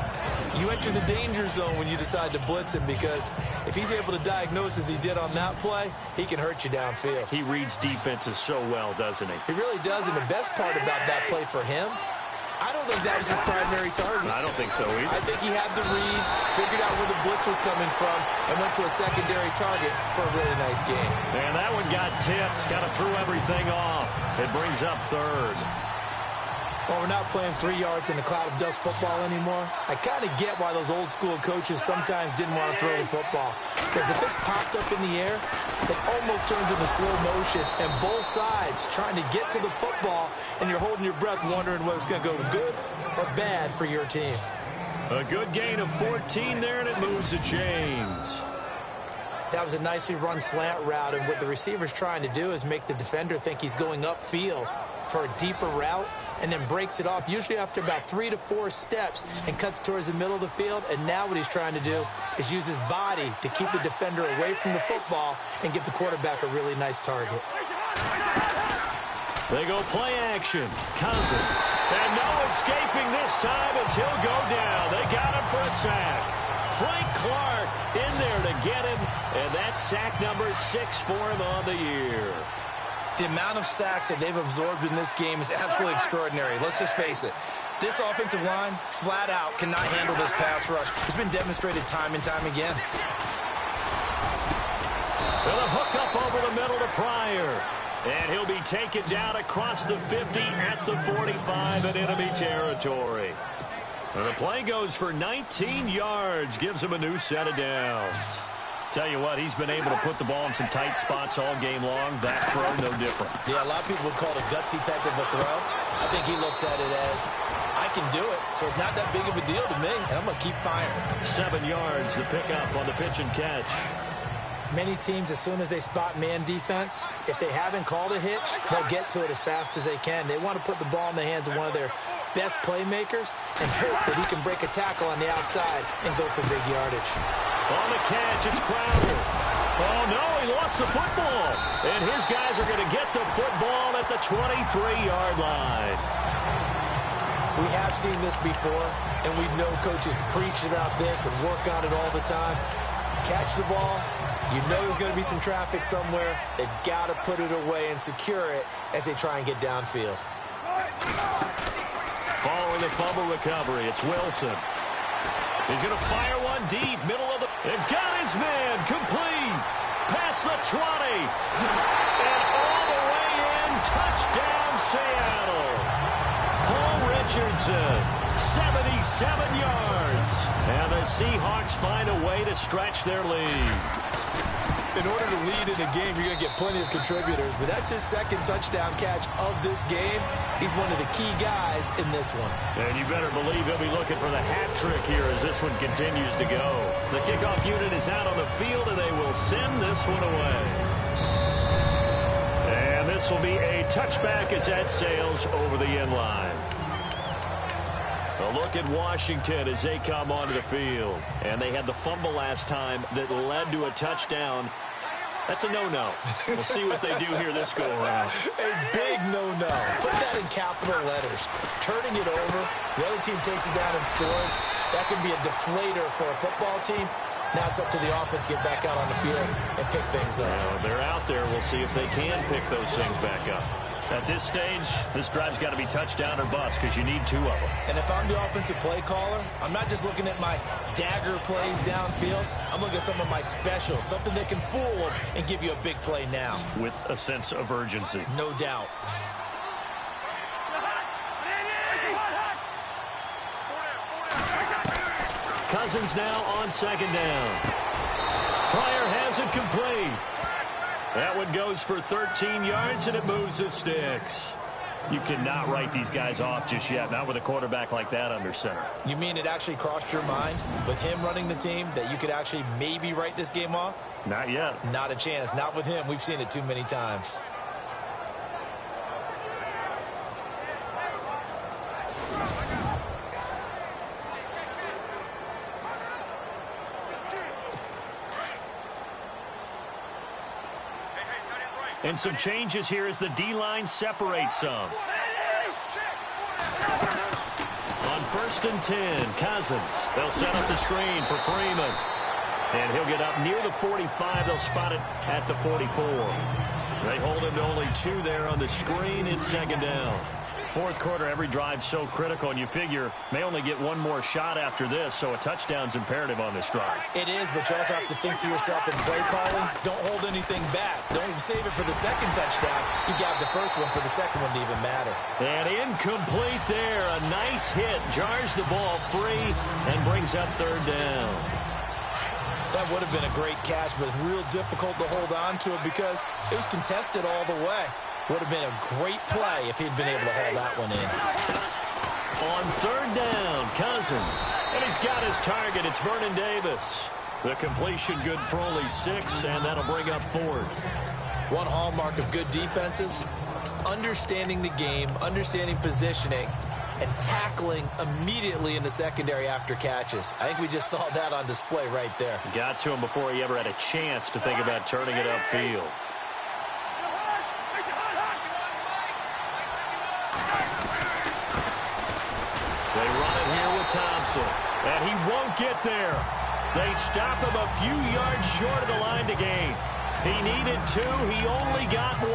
you enter the danger zone when you decide to blitz him because if he's able to diagnose as he did on that play, he can hurt you downfield. He reads defenses so well, doesn't he? He really does, and the best part about that play for him, I don't think that was his primary target. I don't think so either. I think he had the read, figured out where the blitz was coming from, and went to a secondary target for a really nice game. And that one got tipped, kind of threw everything off. It brings up 3rd. Well, we're not playing 3 yards in a cloud of dust football anymore. I kind of get why those old school coaches sometimes didn't want to throw the football. Because if it's popped up in the air, it almost turns into slow motion. And both sides trying to get to the football, and you're holding your breath wondering whether it's going to go good or bad for your team. A good gain of 14 there, and it moves the chains. That was a nicely run slant route, and what the receiver's trying to do is make the defender think he's going upfield. for a deeper route and then breaks it off, usually after about 3 to 4 steps, and cuts towards the middle of the field. And now what he's trying to do is use his body to keep the defender away from the football and give the quarterback a really nice target. They go play action. Cousins. And no escaping this time as he'll go down. They got him for a sack. Frank Clark in there to get him, and that's sack number 6 for him on the year. The amount of sacks that they've absorbed in this game is absolutely extraordinary. Let's just face it. This offensive line, flat out, cannot handle this pass rush. It's been demonstrated time and time again. Well, a hook up over the middle to Pryor. And he'll be taken down across the 50 at the 45 in enemy territory. And the play goes for 19 yards, gives him a new set of downs. Tell you what, he's been able to put the ball in some tight spots all game long. That throw, no different. Yeah, a lot of people would call it a gutsy type of a throw. I think he looks at it as, I can do it, so it's not that big of a deal to me, and I'm going to keep firing. 7 yards, the pickup on the pitch and catch. Many teams, as soon as they spot man defense, if they haven't called a hitch, they'll get to it as fast as they can. They want to put the ball in the hands of one of their best playmakers and hope that he can break a tackle on the outside and go for big yardage. On the catch, it's Crowder. Oh, no, he lost the football. And his guys are going to get the football at the 23-yard line. We have seen this before, and we know coaches preach about this and work on it all the time. Catch the ball. You know there's going to be some traffic somewhere. They've got to put it away and secure it as they try and get downfield. Following the fumble recovery, it's Wilson. He's going to fire one deep, middle of the... And got his man, complete. Past the 20. And all the way in, touchdown Seattle. Paul Richardson, 77 yards. And the Seahawks find a way to stretch their lead. In order to lead in a game, you're going to get plenty of contributors, but that's his second touchdown catch of this game. He's one of the key guys in this one. And you better believe he'll be looking for the hat trick here as this one continues to go. The kickoff unit is out on the field, and they will send this one away. And this will be a touchback as that sails over the end line. A look at Washington as they come onto the field. And they had the fumble last time that led to a touchdown. That's a no-no. We'll see what they do here this go-around. A big no-no. Put that in capital letters. Turning it over, the other team takes it down and scores. That can be a deflator for a football team. Now it's up to the offense to get back out on the field and pick things up. Well, they're out there. We'll see if they can pick those things back up. At this stage, this drive's got to be touchdown or bust because you need 2 of them. And if I'm the offensive play caller, I'm not just looking at my dagger plays downfield. I'm looking at some of my specials, something that can fool them and give you a big play now. With a sense of urgency. No doubt. Cousins now on second down. Pryor has it complete. That one goes for 13 yards, and it moves the sticks. You cannot write these guys off just yet, not with a quarterback like that under center. You mean it actually crossed your mind with him running the team that you could actually maybe write this game off? Not yet. Not a chance. Not with him. We've seen it too many times. And some changes here as the D-line separates some. On 1st and 10, Cousins. They'll set up the screen for Freeman. And he'll get up near the 45. They'll spot it at the 44. They hold him to only 2 there on the screen. It's second down. Fourth quarter, every drive so critical, and you figure may only get one more shot after this, so a touchdown's imperative on this drive. It is, but you also have to think to yourself in play calling, don't hold anything back. Don't save it for the second touchdown. You got the first one for the second one to even matter. And incomplete there. A nice hit. Jars the ball free and brings up third down. That would have been a great catch, but it's real difficult to hold on to it because it was contested all the way. Would have been a great play if he'd been able to hold that one in. On third down, Cousins. And he's got his target. It's Vernon Davis. The completion good for only 6, and that'll bring up 4th. One hallmark of good defenses, It's understanding the game, understanding positioning, and tackling immediately in the secondary after catches. I think we just saw that on display right there. Got to him before he ever had a chance to think about turning it upfield. They run it here with Thompson, and he won't get there. They stop him a few yards short of the line to gain. He needed 2. He only got 1.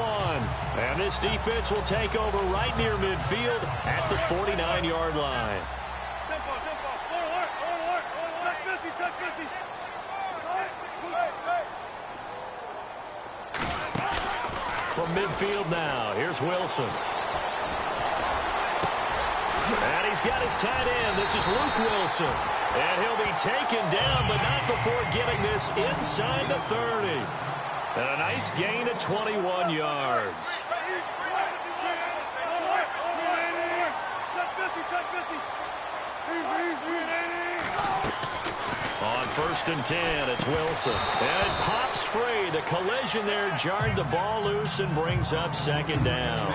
And this defense will take over right near midfield at the 49-yard line. From midfield now, here's Wilson. And he's got his tight end. This is Luke Wilson. And he'll be taken down, but not before getting this inside the 30. And a nice gain of 21 yards. On 1st and 10, it's Wilson. And it pops free. The collision there jarred the ball loose and brings up 2nd down.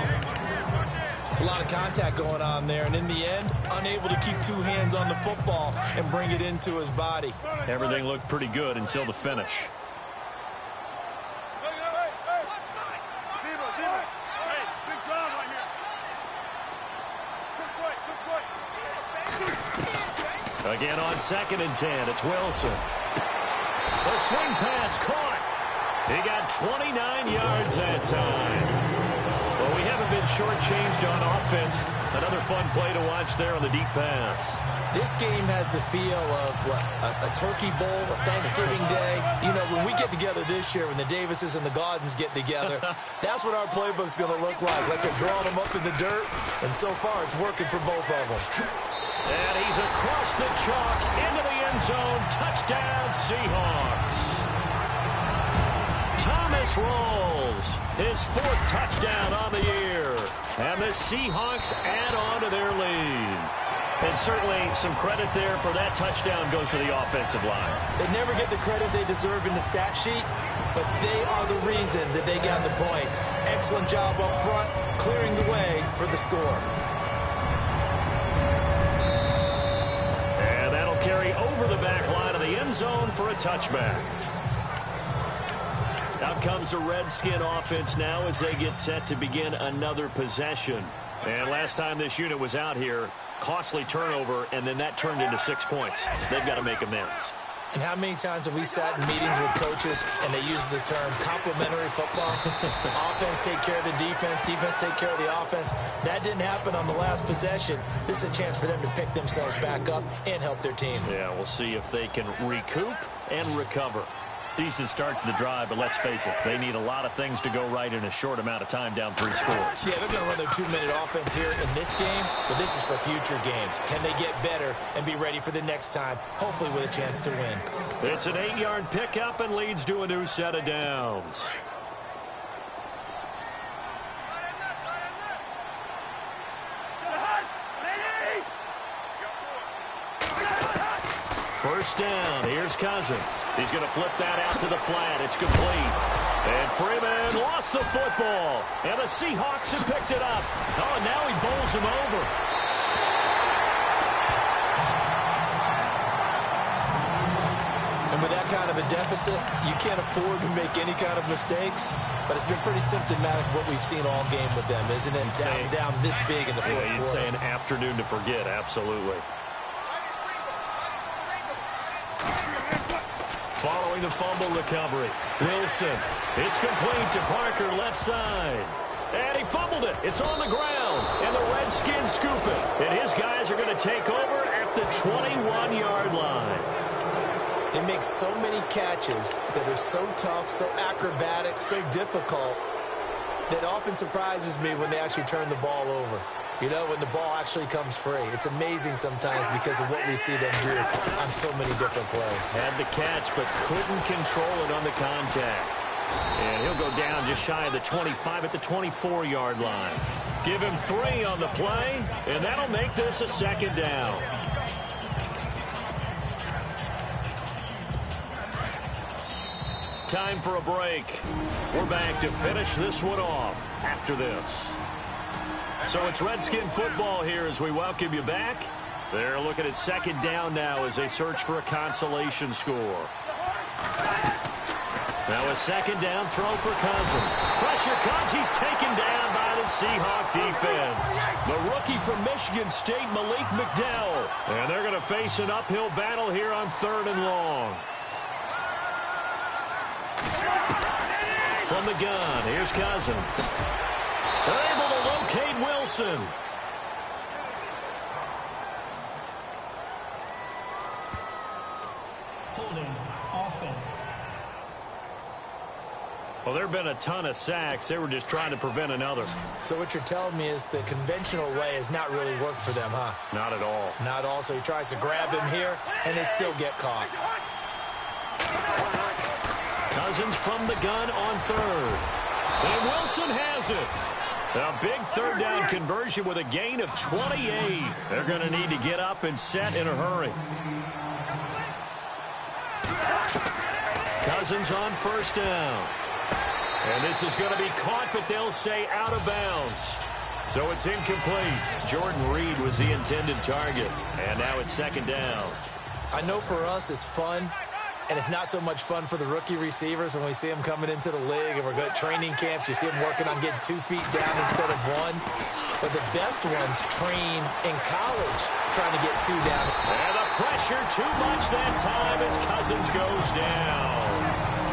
It's a lot of contact going on there, and in the end, unable to keep 2 hands on the football and bring it into his body. Everything looked pretty good until the finish. Again on 2nd and 10, it's Wilson. The swing pass caught. He got 29 yards that time. Well, we haven't been shortchanged on offense. Another fun play to watch there on the deep pass. This game has the feel of what, a turkey bowl, a Thanksgiving day. You know, when we get together this year, when the Davises and the Gaudens get together, that's what our playbook's going to look like they're drawing them up in the dirt. And so far, it's working for both of them. And he's across the chalk into the end zone. Touchdown, Seahawks. Thomas rolls his 4th touchdown on the year. And the Seahawks add on to their lead. And certainly some credit there for that touchdown goes to the offensive line. They never get the credit they deserve in the stat sheet, but they are the reason that they got the points. Excellent job up front, clearing the way for the score. And that'll carry over the back line of the end zone for a touchback. Out comes the Redskin offense now as they get set to begin another possession. And last time this unit was out here, costly turnover, and then that turned into 6 points. They've got to make amends. And how many times have we sat in meetings with coaches and they use the term complementary football? Offense take care of the defense, defense take care of the offense. That didn't happen on the last possession. This is a chance for them to pick themselves back up and help their team. Yeah, we'll see if they can recoup and recover. Decent start to the drive, but let's face it, they need a lot of things to go right in a short amount of time down 3 scores. Yeah, they're going to run their 2-minute offense here in this game, but this is for future games. Can they get better and be ready for the next time, hopefully with a chance to win? It's an 8-yard pickup and leads to a new set of downs. First down. Here's Cousins. He's going to flip that out to the flat. It's complete. And Freeman lost the football. And the Seahawks have picked it up. Oh, and now he bowls him over. And with that kind of a deficit, you can't afford to make any kind of mistakes. But it's been pretty symptomatic of what we've seen all game with them, isn't it? Down this big in the fourth quarter. You'd say an afternoon to forget, absolutely. Following the fumble recovery, Wilson. It's complete to Parker, left side. And he fumbled it. It's on the ground. And the Redskins scoop it. And his guys are going to take over at the 21-yard line. They make so many catches that are so tough, so acrobatic, so difficult, that often surprises me when they actually turn the ball over. You know, when the ball actually comes free. It's amazing sometimes because of what we see them do on so many different plays. Had the catch, but couldn't control it on the contact. And he'll go down just shy of the 25 at the 24-yard line. Give him 3 on the play, and that'll make this a second down. Time for a break. We're back to finish this one off after this. So it's Redskin football here as we welcome you back. They're looking at second down now as they search for a consolation score. Now a second down throw for Cousins. Pressure comes. He's taken down by the Seahawk defense. The rookie from Michigan State, Malik McDowell. And they're going to face an uphill battle here on 3rd and long. From the gun, here's Cousins. They're able to locate Wilson. Holding offense. Well, there have been a ton of sacks. They were just trying to prevent another. So what you're telling me is the conventional way has not really worked for them, huh? Not at all. Not at all. So he tries to grab him here, and they still get caught. Cousins from the gun on 3rd. And Wilson has it. A big 3rd down conversion with a gain of 28. They're going to need to get up and set in a hurry. Cousins on 1st down. And this is going to be caught, but they'll say out of bounds. So it's incomplete. Jordan Reed was the intended target. And now it's 2nd down. I know for us it's fun, and it's not so much fun for the rookie receivers when we see them coming into the league and we're good at training camps. You see them working on getting 2 feet down instead of 1. But the best ones train in college trying to get 2 down. And the pressure too much that time as Cousins goes down.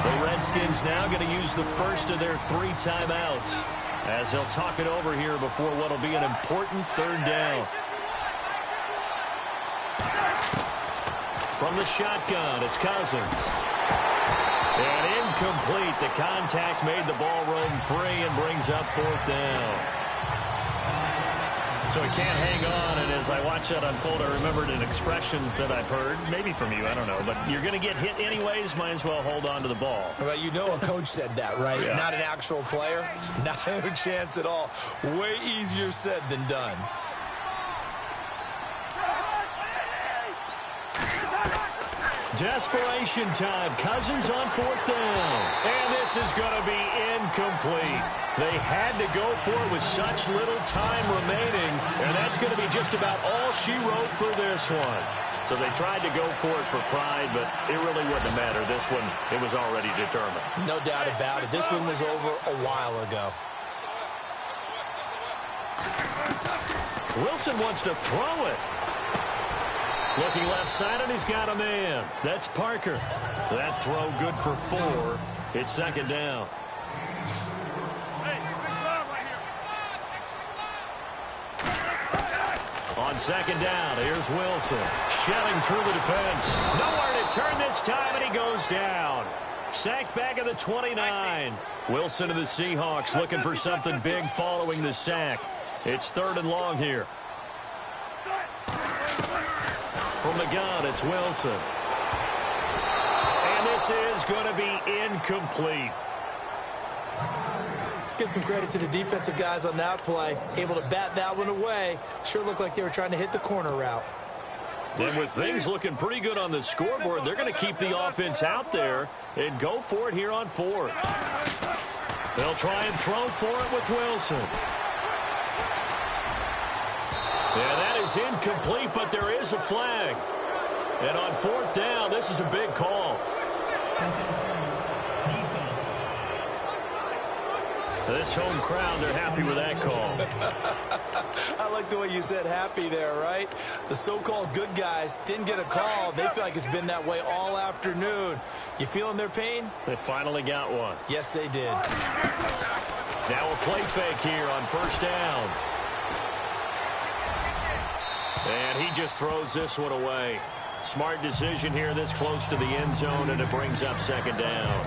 The Redskins now going to use the first of their 3 timeouts as they'll talk it over here before what will be an important 3rd down. From the shotgun, it's Cousins. And incomplete. The contact made the ball roam free and brings up 4th down. So he can't hang on, and as I watch that unfold, I remembered an expression that I've heard, maybe from you, I don't know, but you're going to get hit anyways, might as well hold on to the ball. Well, you know a coach said that, right? Yeah. Not an actual player. Not a chance at all. Way easier said than done. Desperation time. Cousins on 4th down. And this is going to be incomplete. They had to go for it with such little time remaining, and that's going to be just about all she wrote for this one. So they tried to go for it for pride, but it really wouldn't have mattered. This one, it was already determined. No doubt about it. This one was over a while ago. Wilson wants to throw it. Looking left side, and he's got a man. That's Parker. That throw good for 4. It's 2nd down. On 2nd down, here's Wilson. Shelling through the defense. Nowhere to turn this time, and he goes down. Sacked back at the 29. Wilson of the Seahawks looking for something big following the sack. It's 3rd and long here. From the gun, it's Wilson. And this is going to be incomplete. Let's give some credit to the defensive guys on that play. Able to bat that one away. Sure looked like they were trying to hit the corner route. And with things looking pretty good on the scoreboard, they're going to keep the offense out there and go for it here on 4th. They'll try and throw for it with Wilson. Yeah, that is incomplete, but there is a flag. And on 4th down, this is a big call. This home crowd, they're happy with that call. I like the way you said happy there, right? The so-called good guys didn't get a call. They feel like it's been that way all afternoon. You feeling their pain? They finally got one. Yes, they did. Now a play fake here on 1st down. And he just throws this one away. Smart decision here this close to the end zone, and it brings up 2nd down.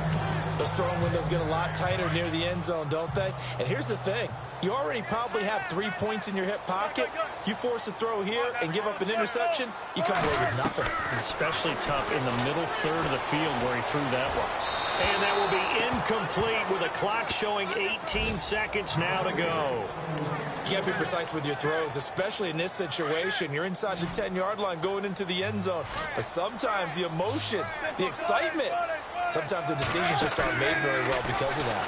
Those throwing windows get a lot tighter near the end zone, don't they? And here's the thing. You already probably have 3 points in your hip pocket. You force a throw here and give up an interception, you come away with nothing. Especially tough in the middle 3rd of the field where he threw that one. And that will be incomplete with a clock showing 18 seconds now to go. You got to be precise with your throws, especially in this situation. You're inside the 10-yard line going into the end zone. But sometimes the emotion, the excitement, Sometimes the decisions just aren't made very well because of that.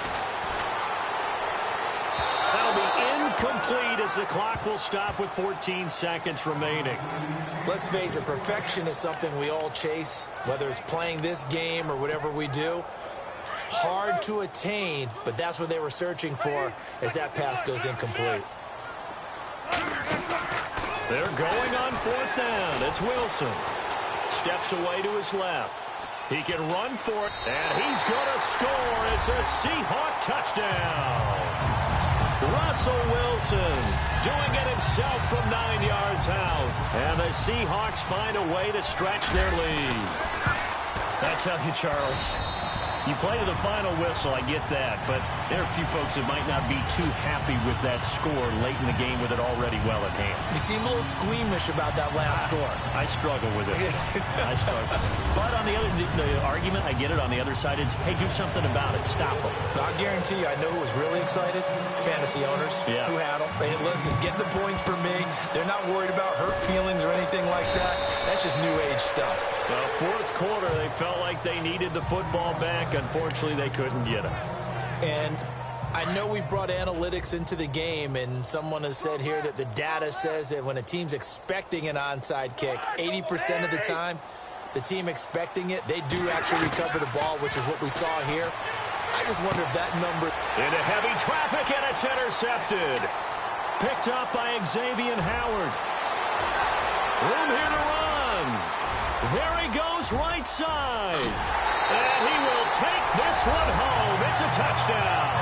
That'll be incomplete as the clock will stop with 14 seconds remaining. Let's face it, perfection is something we all chase, whether it's playing this game or whatever we do. Hard to attain, but that's what they were searching for as that pass goes incomplete. They're going on 4th down. It's Wilson. Steps away to his left. He can run for it, and he's going to score. It's a Seahawk touchdown. Russell Wilson doing it himself from 9 yards out. And the Seahawks find a way to stretch their lead. I tell you, Charles, you play to the final whistle, I get that, but there are a few folks that might not be too happy with that score late in the game with it already well at hand. You seem a little squeamish about that last score. I struggle with it. I struggle. But on the argument, I get it, on the other side is, hey, do something about it. Stop them. I guarantee you, I know who was really excited. Fantasy owners who had them. Hey, listen, get the points for me. They're not worried about hurt feelings or anything like that. That's just new age stuff. Well, 4th quarter, they felt like they needed the football back. Unfortunately, they couldn't get it. And I know we brought analytics into the game, and someone has said here that the data says that when a team's expecting an onside kick, 80% of the time, the team expecting it, they do actually recover the ball, which is what we saw here. I just wonder if that number... Into heavy traffic, and it's intercepted. Picked up by Xavier Howard. Room here to run. There he goes, right side. And he will take this one home. It's a touchdown.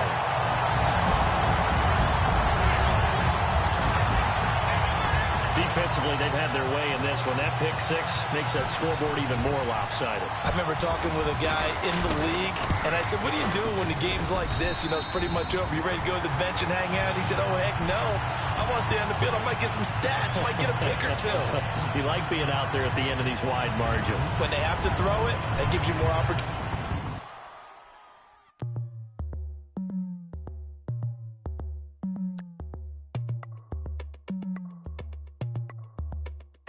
Defensively, they've had their way in this one. That pick six makes that scoreboard even more lopsided. I remember talking with a guy in the league, and I said, what do you do when the game's like this? You know, it's pretty much over. You ready to go to the bench and hang out? He said, oh, heck no. I want to stay on the field. I might get some stats. I might get a pick or two. You like being out there at the end of these wide margins. When they have to throw it, that gives you more opportunity.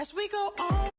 As we go on.